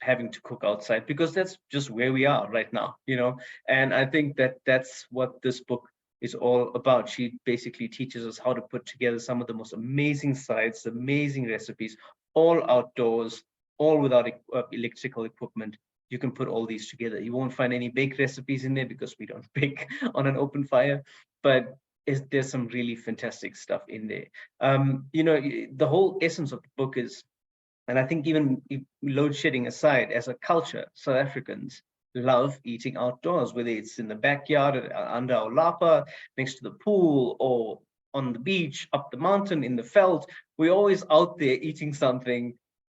having to cook outside because that's just where we are right now, you know. And I think that that's what this book is all about. She basically teaches us how to put together some of the most amazing sides, amazing recipes, all outdoors, all without electrical equipment. You can put all these together. You won't find any bake recipes in there because we don't bake on an open fire, but there's some really fantastic stuff in there. You know, the whole essence of the book is, and I think even load shedding aside, as a culture, South Africans love eating outdoors, whether it's in the backyard, under our lapa, next to the pool, or on the beach, up the mountain, in the veld. We're always out there eating something,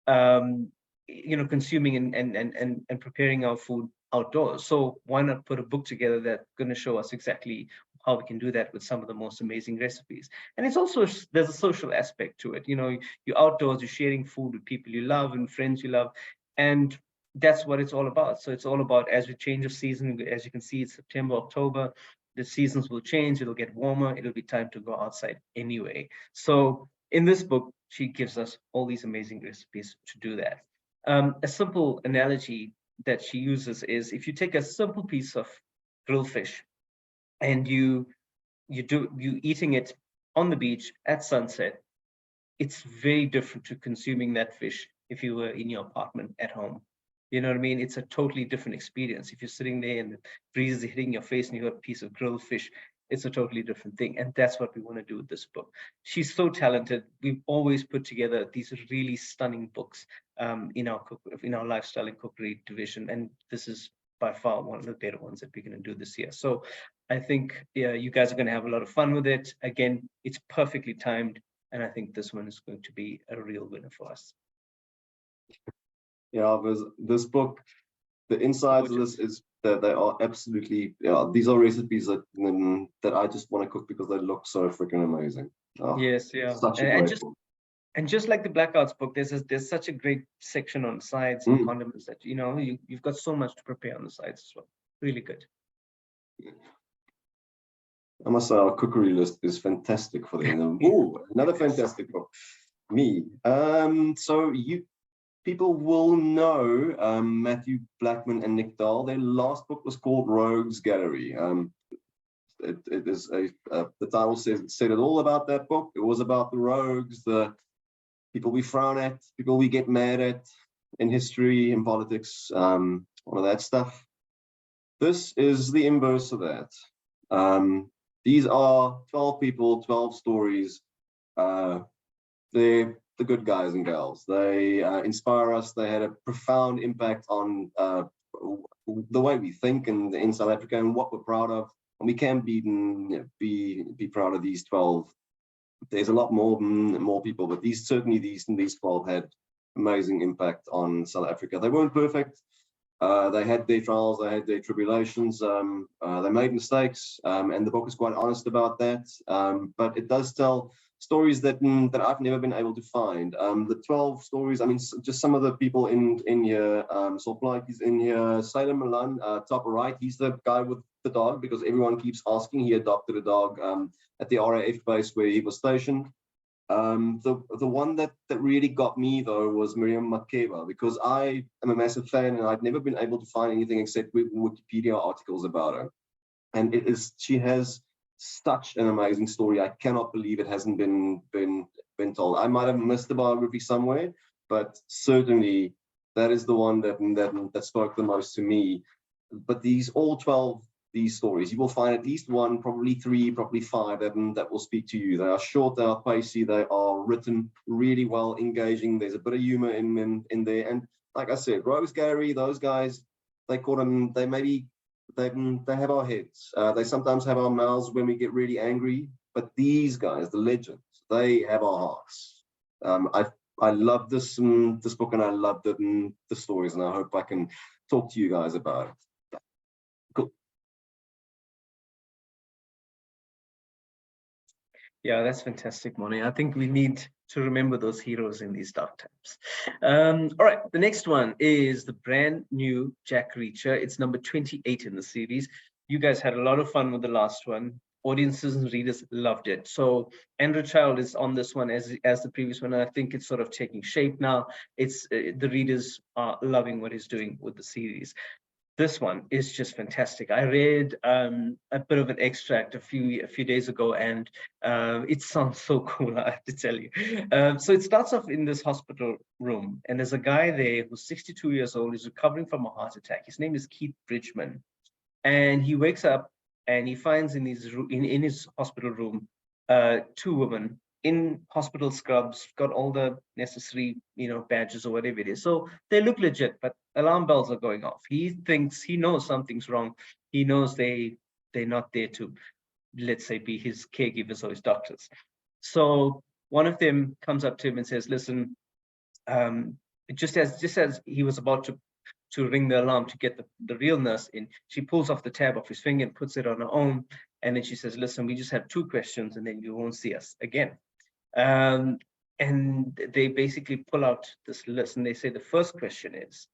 you know, consuming and preparing our food outdoors. So why not put a book together that's going to show us exactly how we can do that with some of the most amazing recipes. And it's also, there's a social aspect to it. You know, you're outdoors, you're sharing food with people you love and friends you love. And that's what it's all about. So it's all about, as we change of season, as you can see, it's September, October, the seasons will change, it'll get warmer, it'll be time to go outside anyway. So in this book, she gives us all these amazing recipes to do that. A simple analogy that she uses is, if you take a simple piece of grilled fish and you eating it on the beach at sunset, it's very different to consuming that fish if you were in your apartment at home. You know what I mean? It's a totally different experience. If you're sitting there and the breeze is hitting your face and you have a piece of grilled fish, it's a totally different thing. And that's what we want to do with this book. She's so talented. We've always put together these really stunning books in our lifestyle and cookery division. And this is by far one of the better ones that we're going to do this year. So I think, yeah, you guys are going to have a lot of fun with it. Again, it's perfectly timed. And I think this one is going to be a real winner for us. Yeah, this book, the insides of this is that they are absolutely, yeah, these are recipes that I just want to cook because they look so freaking amazing. Oh, yes, yeah. Such a great book. And just like the Blackouts book, there's such a great section on sides and condiments that, you know, you've got so much to prepare on the sides as well. Really good. I must say our cookery list is fantastic for them. Ooh, another fantastic book. Me. So people will know Matthew Blackman and Nick Dahl. Their last book was called Rogues Gallery. It is the title said it all about that book. It was about the rogues, the people we frown at, people we get mad at in history and politics, all of that stuff. This is the inverse of that. These are 12 people, 12 stories. They're the good guys and gals. They inspire us. They had a profound impact on the way we think in South Africa and what we're proud of. And we can be proud of these 12. There's a lot more people, but these 12 had amazing impact on South Africa. They weren't perfect. They had their trials, they had their tribulations, they made mistakes, and the book is quite honest about that. But it does tell stories that I've never been able to find. The 12 stories, I mean, just some of the people in here, Saul Plank is in here, Salem Milan, top right, he's the guy with the dog, because everyone keeps asking. He adopted a dog at the RAF base where he was stationed. The one that really got me though was Miriam Makeba, because I am a massive fan and I'd never been able to find anything except Wikipedia articles about her. And she has such an amazing story. I cannot believe it hasn't been told. I might have missed the biography somewhere, but certainly that is the one that spoke the most to me. But all 12 these stories. You will find at least one, probably three, probably five that will speak to you. They are short, they are pacey, they are written really well, engaging. There's a bit of humor in there. And like I said, Rogues Gallery, those guys, they call them, they have our heads. They sometimes have our mouths when we get really angry, but these guys, the legends, they have our hearts. I love this book, and I love the stories, and I hope I can talk to you guys about it. Cool. Yeah, that's fantastic, Moni. I think we need to remember those heroes in these dark times. All right, the next one is the brand new Jack Reacher. It's number 28 in the series. You guys had a lot of fun with the last one. Audiences and readers loved it. So Andrew Child is on this one as the previous one. And I think it's sort of taking shape now. It's the readers are loving what he's doing with the series. This one is just fantastic. I read a bit of an extract a few days ago, and it sounds so cool, I have to tell you. So it starts off in this hospital room, and there's a guy there who's 62 years old. He's recovering from a heart attack. His name is Keith Bridgman, and he wakes up and he finds in his hospital room two women in hospital scrubs, got all the necessary, badges or whatever it is. So they look legit, but alarm bells are going off. He knows something's wrong. He knows they're not there to, let's say, be his caregivers or his doctors. So one of them comes up to him and says, listen, just as he was about to ring the alarm to get the real nurse in, she pulls off the tab off his finger and puts it on her own. And then she says, listen, we just have two questions and then you won't see us again. And they basically pull out this list and they say the first question is,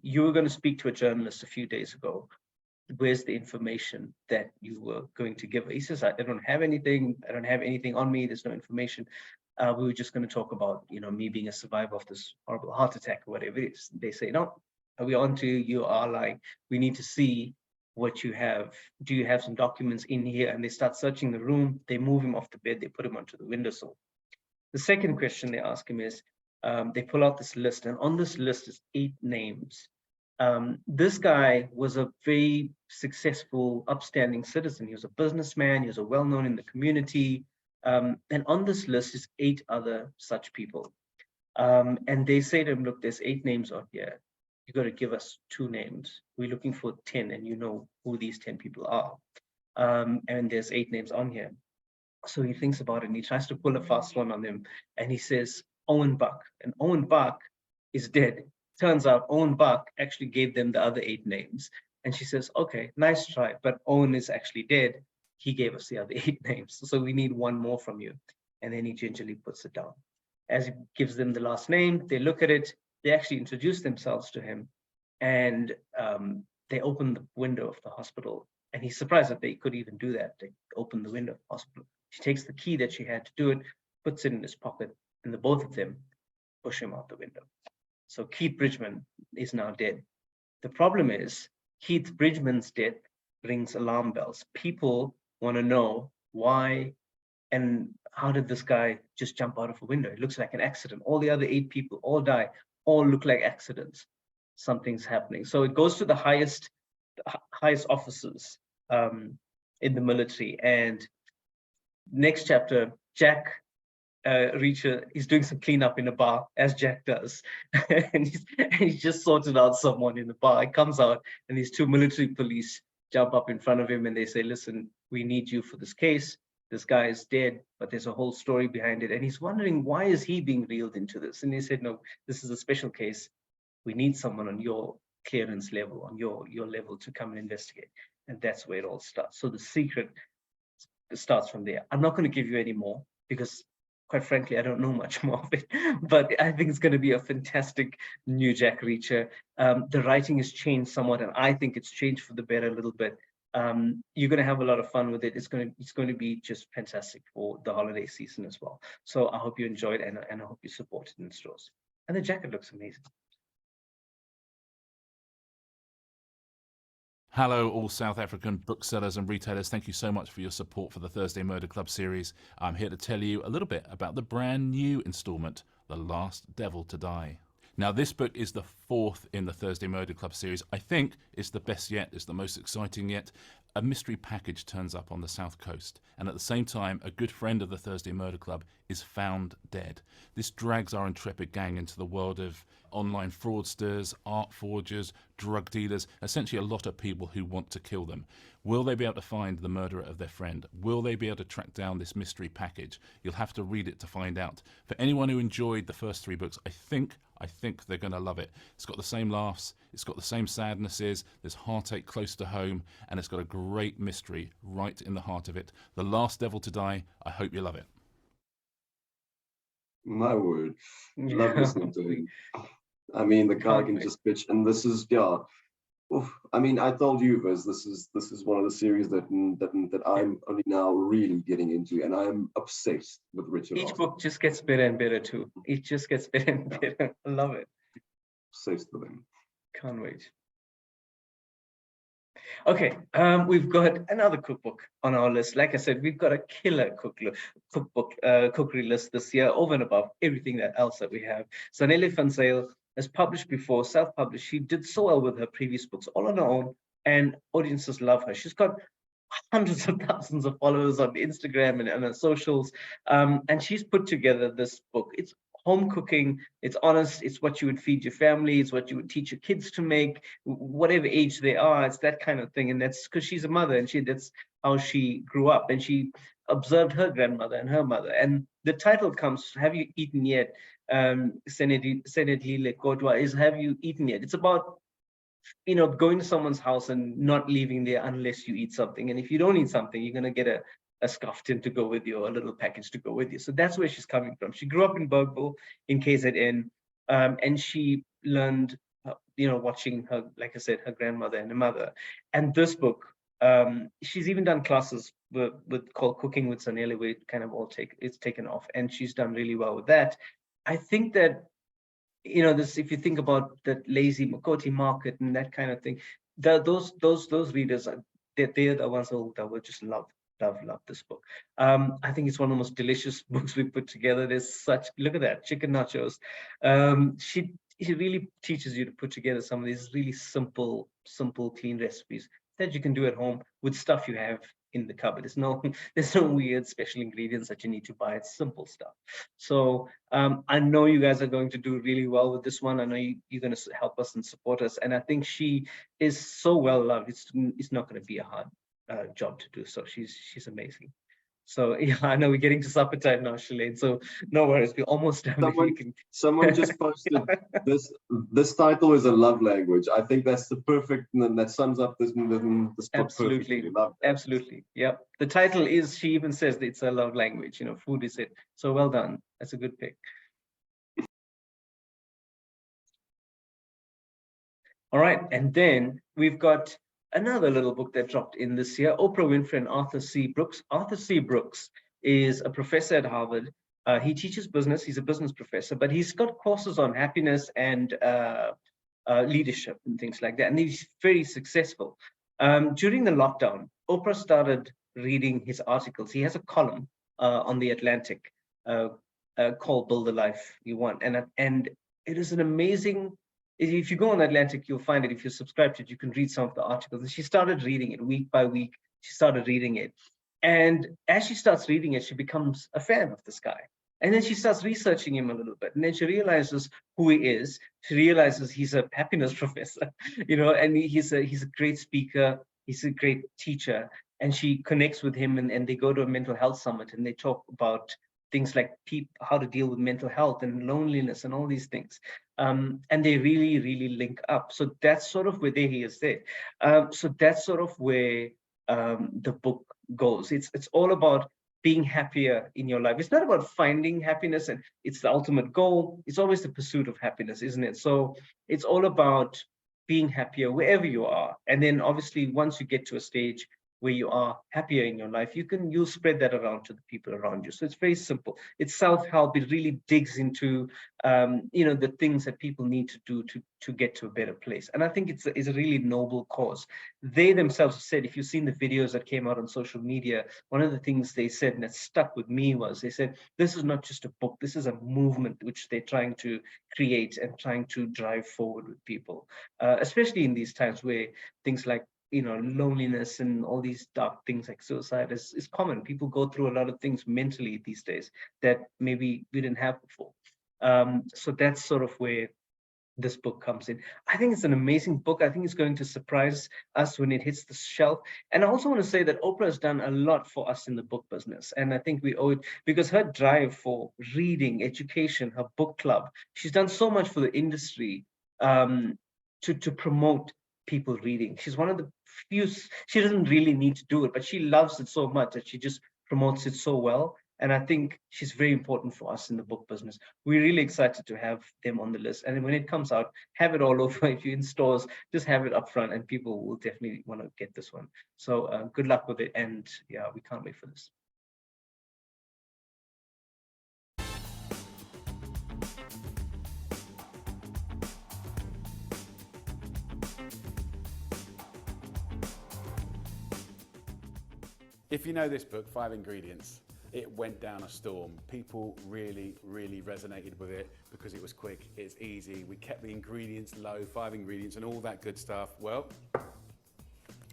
you were going to speak to a journalist a few days ago. Where's the information that you were going to give her? He says, I don't have anything. I don't have anything on me. There's no information. We were just going to talk about, me being a survivor of this horrible heart attack or whatever it is. They say, no, are we on to you? You are lying. We need to see what you have. Do you have some documents in here? And they start searching the room. They move him off the bed. They put him onto the windowsill. The second question they ask him is, they pull out this list, and on this list is 8 names. This guy was a very successful, upstanding citizen. He was a businessman. He was well-known in the community. And on this list is 8 other such people. And they say to him, look, there's 8 names on here. You got to give us 2 names. We're looking for 10, and you know who these 10 people are. And there's 8 names on here. So he thinks about it, and he tries to pull a fast one on them. And he says, Owen Buck. And Owen Buck is dead. Turns out Owen Buck actually gave them the other 8 names. And she says, okay, nice try, but Owen is actually dead. He gave us the other 8 names. So we need 1 more from you. And then he gingerly puts it down. As he gives them the last name, they look at it. They actually introduce themselves to him. And they open the window of the hospital. And he's surprised that they could even do that. They open the window of the hospital. She takes the key that she had to do it, puts it in his pocket, and the both of them push him out the window. So Keith Bridgman is now dead. The problem is Keith Bridgman's death rings alarm bells. People want to know why and how did this guy just jump out of a window? It looks like an accident. All the other 8 people all die, all look like accidents. Something's happening. So it goes to the highest officers in the military. And next chapter, Jack Reacher is doing some cleanup in a bar, as Jack does. and he's just sorted out someone in the bar. He comes out and these 2 military police jump up in front of him and they say, listen, we need you for this case. This guy is dead, but there's a whole story behind it. And he's wondering, why is he being reeled into this? And they said, no, this is a special case. We need someone on your clearance level, on your level to come and investigate. And that's where it all starts. So the secret starts from there. I'm not going to give you any more because quite frankly, I don't know much more of it, but I think it's going to be a fantastic new Jack Reacher. The writing has changed somewhat, and I think it's changed for the better a little bit. You're going to have a lot of fun with it. It's going to be just fantastic for the holiday season as well. So I hope you enjoy it, and I hope you support it in the stores. And the jacket looks amazing. Hello, all South African booksellers and retailers. Thank you so much for your support for the Thursday Murder Club series. I'm here to tell you a little bit about the brand new installment, The Last Devil to Die. Now, this book is the 4th in the Thursday Murder Club series. I think it's the best yet, it's the most exciting yet. A mystery package turns up on the South Coast, and at the same time, a good friend of the Thursday Murder Club is found dead. This drags our intrepid gang into the world of online fraudsters, art forgers, drug dealers, essentially a lot of people who want to kill them. Will they be able to find the murderer of their friend? Will they be able to track down this mystery package? You'll have to read it to find out. For anyone who enjoyed the first 3 books, I think they're going to love it. It's got the same laughs, it's got the same sadnesses, there's heartache close to home, and it's got a great mystery right in the heart of it. The Last Devil to Die. I hope you love it. My word. Love listening to him. I mean, the guy can just pitch, and this is, yeah. Oof. I mean, I told you, Viz, this is one of the series that I'm only now really getting into, and I'm obsessed with Richard. Each book just gets better and better too. It just gets better and better. I love it. Obsessed with him. Can't wait. Okay, we've got another cookbook on our list. Like I said, we've got a killer cookery list this year, over and above everything else that we have. Zanele van Zyl has published before, self-published. She did so well with her previous books, all on her own, and audiences love her. She's got hundreds of thousands of followers on Instagram and on socials, and she's put together this book. It's home cooking, it's honest, it's what you would feed your family, it's what you would teach your kids to make, whatever age they are, it's that kind of thing. And that's because she's a mother, and that's how she grew up, and she observed her grandmother and her mother. And the title comes, Have You Eaten Yet? Senedile Kodwa is Have You Eaten Yet? It's about, you know, going to someone's house and not leaving there unless you eat something. And if you don't eat something, you're going to get a scuffed tin to go with you, or a little package to go with you. So that's where she's coming from. She grew up in Bergville in KZN, and she learned, you know, watching her, like I said, her grandmother and her mother. And this book, she's even done classes called Cooking with Zanele, where it kind of it's taken off, and she's done really well with that. I think that, you know, this, if you think about that lazy Makoti market and that kind of thing, those readers, they're the ones that will just love this book. I think it's one of the most delicious books we put together. There's such, look at that, chicken nachos. She really teaches you to put together some of these really simple, clean recipes that you can do at home with stuff you have in the cupboard. There's no weird special ingredients that you need to buy. It's simple stuff. So I know you guys are going to do really well with this one. I know you're going to help us and support us. And I think she is so well loved. It's not going to be a hard job to do. So she's amazing. So yeah, I know we're getting to supper time now, Shalane. So no worries, we're almost done. Someone just posted this title is a love language. I think that's the perfect, and that sums up this book absolutely perfectly. Absolutely, yeah. The title is, she even says that it's a love language. You know, food is it. So well done. That's a good pick. All right, and then we've got another little book that dropped in this year, Oprah Winfrey and Arthur C. Brooks. Arthur C. Brooks is a professor at Harvard. He teaches business. He's a business professor, but he's got courses on happiness and leadership and things like that. And he's very successful. During the lockdown, Oprah started reading his articles. He has a column on The Atlantic called Build the Life You Want. And it is an amazing, if you go on Atlantic, you'll find it. If you subscribe to it, you can read some of the articles. And she started reading it week by week. She started reading it. And as she starts reading it, she becomes a fan of this guy. And then she starts researching him a little bit. And then she realizes who he is. She realizes he's a happiness professor, you know, and he's a great speaker. He's a great teacher. And she connects with him, and they go to a mental health summit, and they talk about things like how to deal with mental health and loneliness and all these things. And they really, really link up. So that's sort of where he is there. So that's sort of where the book goes. It's all about being happier in your life. It's not about finding happiness and it's the ultimate goal. It's always the pursuit of happiness, isn't it? So it's all about being happier wherever you are. And then obviously once you get to a stage where you are happier in your life, you'll spread that around to the people around you. So it's very simple. It's self-help. It really digs into the things that people need to do to get to a better place. And I think it's a really noble cause. They themselves said, if you've seen the videos that came out on social media, one of the things they said, and that stuck with me, was they said, this is not just a book, this is a movement which they're trying to create and trying to drive forward with people, especially in these times where things like loneliness and all these dark things like suicide is common. People go through a lot of things mentally these days that maybe we didn't have before. So that's sort of where this book comes in. I think it's an amazing book. I think it's going to surprise us when it hits the shelf. And I also want to say that Oprah has done a lot for us in the book business. And I think we owe it, because her drive for reading, education, her book club, she's done so much for the industry to promote people reading. She's one of the few, she doesn't really need to do it, but she loves it so much that she just promotes it so well. And I think she's very important for us in the book business. We're really excited to have them on the list. And when it comes out, have it all over. If you're in stores, just have it up front, and people will definitely want to get this one. So good luck with it. And yeah, we can't wait for this. If you know this book, 5 Ingredients, it went down a storm. People really, really resonated with it because it was quick, it's easy. We kept the ingredients low, 5 ingredients and all that good stuff. Well,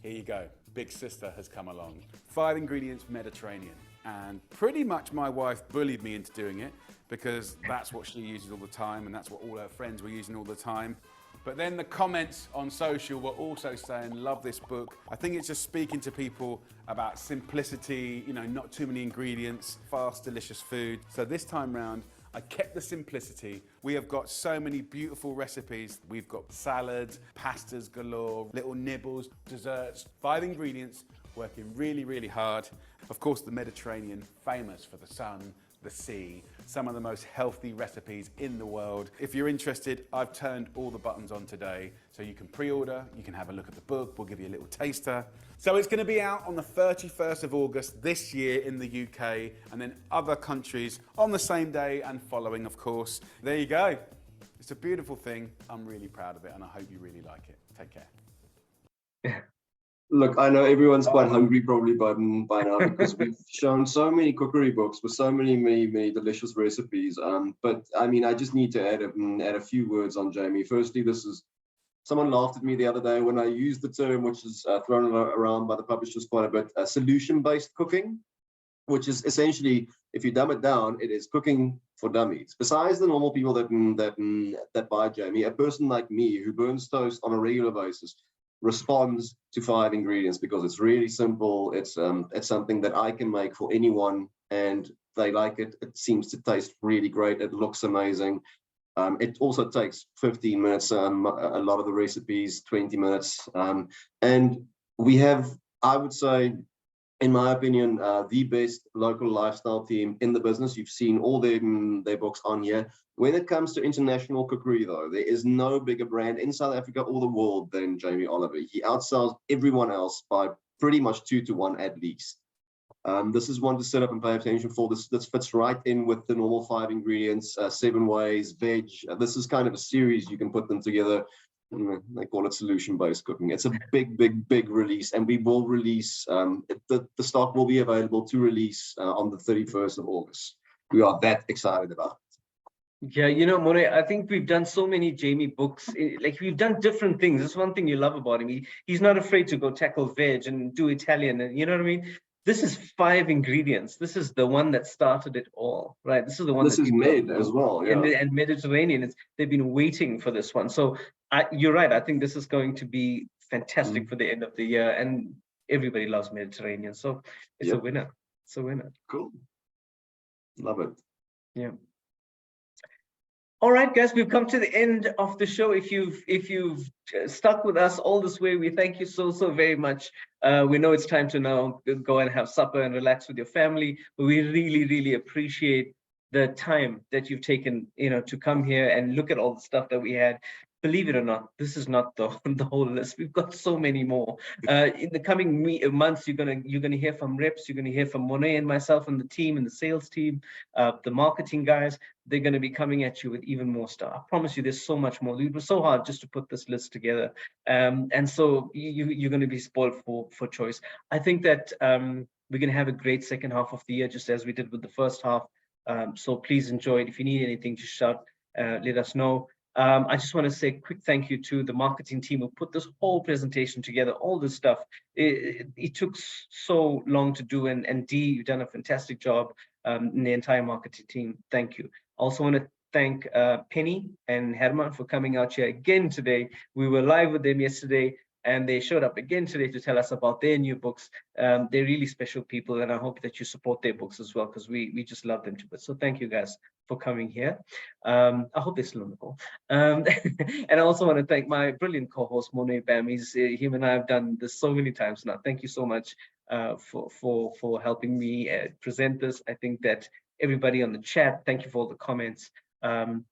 here you go. Big sister has come along. 5 Ingredients Mediterranean. And pretty much my wife bullied me into doing it because that's what she uses all the time and that's what all her friends were using all the time. But then the comments on social were also saying, love this book. I think it's just speaking to people about simplicity, not too many ingredients, fast, delicious food. So this time round, I kept the simplicity. We have got so many beautiful recipes. We've got salads, pastas galore, little nibbles, desserts, 5 ingredients, working really, really hard. Of course, the Mediterranean, famous for the sun, the sea, some of the most healthy recipes in the world. If you're interested, I've turned all the buttons on today, so you can pre-order, you can have a look at the book, we'll give you a little taster. So it's going to be out on the 31st of August this year in the UK, and then other countries on the same day and following, of course. There you go. It's a beautiful thing. I'm really proud of it, and I hope you really like it. Take care. Look, I know everyone's quite hungry probably by now because we've shown so many cookery books with so many delicious recipes. But I mean, I just need to add a few words on Jamie. Firstly, someone laughed at me the other day when I used the term, which is thrown around by the publishers quite a bit, solution-based cooking, which is essentially, if you dumb it down, it is cooking for dummies. Besides the normal people that buy Jamie, a person like me who burns toast on a regular basis responds to 5 ingredients because it's really simple. It's something that I can make for anyone and they like it. It seems to taste really great. It looks amazing. It also takes 15 minutes, a lot of the recipes, 20 minutes. And we have, I would say, in my opinion, the best local lifestyle team in the business. You've seen all their books on here. When it comes to international cookery, though, there is no bigger brand in South Africa or the world than Jamie Oliver. He outsells everyone else by pretty much 2 to 1 at least. This is one to sit up and pay attention for. This fits right in with the normal 5 ingredients, 7 ways, veg. This is kind of a series. You can put them together. They call it solution-based cooking. It's a big release, and we will release, the stock will be available to release on the 31st of August. We are that excited about it. Yeah, More, I think we've done so many Jamie books. Like, we've done different things. That's one thing you love about him. He's not afraid to go tackle veg and do Italian, and you know what I mean? This is 5 ingredients. This is the one that started it all, right? This is the one this is made as well, yeah. And Mediterranean, they've been waiting for this one. So you're right. I think this is going to be fantastic for the end of the year, and everybody loves Mediterranean. So it's a winner. It's a winner. Cool. Love it. Yeah. All right, guys, we've come to the end of the show. If you've stuck with us all this way, we thank you so very much. We know it's time to now go and have supper and relax with your family, but we really appreciate the time that you've taken, to come here and look at all the stuff that we had. believe it or not, this is not the, the whole list. We've got so many more. In the coming months, you're gonna hear from reps, you're gonna hear from Monet and myself and the team and the sales team, the marketing guys. They're gonna be coming at you with even more stuff. I promise you, there's so much more. It was so hard just to put this list together, and so you're gonna be spoiled for choice. I think that we're gonna have a great second half of the year, just as we did with the first half. So please enjoy it. If you need anything, just shout, let us know. I just want to say a quick thank you to the marketing team who put this whole presentation together, all this stuff. It took so long to do, and Dee, you've done a fantastic job, and the entire marketing team. Thank you. Also want to thank Penny and Herman for coming out here again today. We were live with them yesterday, and they showed up again today to tell us about their new books. They're really special people, and I hope that you support their books as well, because we just love them to bits. So thank you guys for coming here. I hope they're still on the call. And I also want to thank my brilliant co-host, Monet Bam. Him and I have done this so many times now. Thank you so much for helping me present this. I think that everybody on the chat, thank you for all the comments. And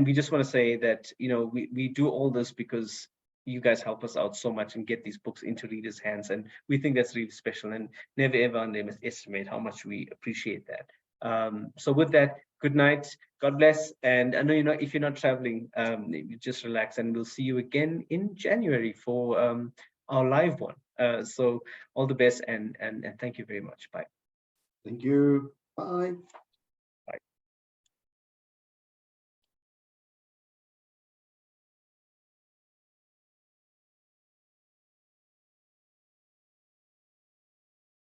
we just want to say that, you know, we do all this because you guys help us out so much and get these books into readers' hands, and we think that's really special, and never ever underestimate how much we appreciate that. So with that, good night, God bless, and I know if you're not traveling, you just relax, and we'll see you again in January for our live one. So all the best, and thank you very much. Bye. Thank you. Bye.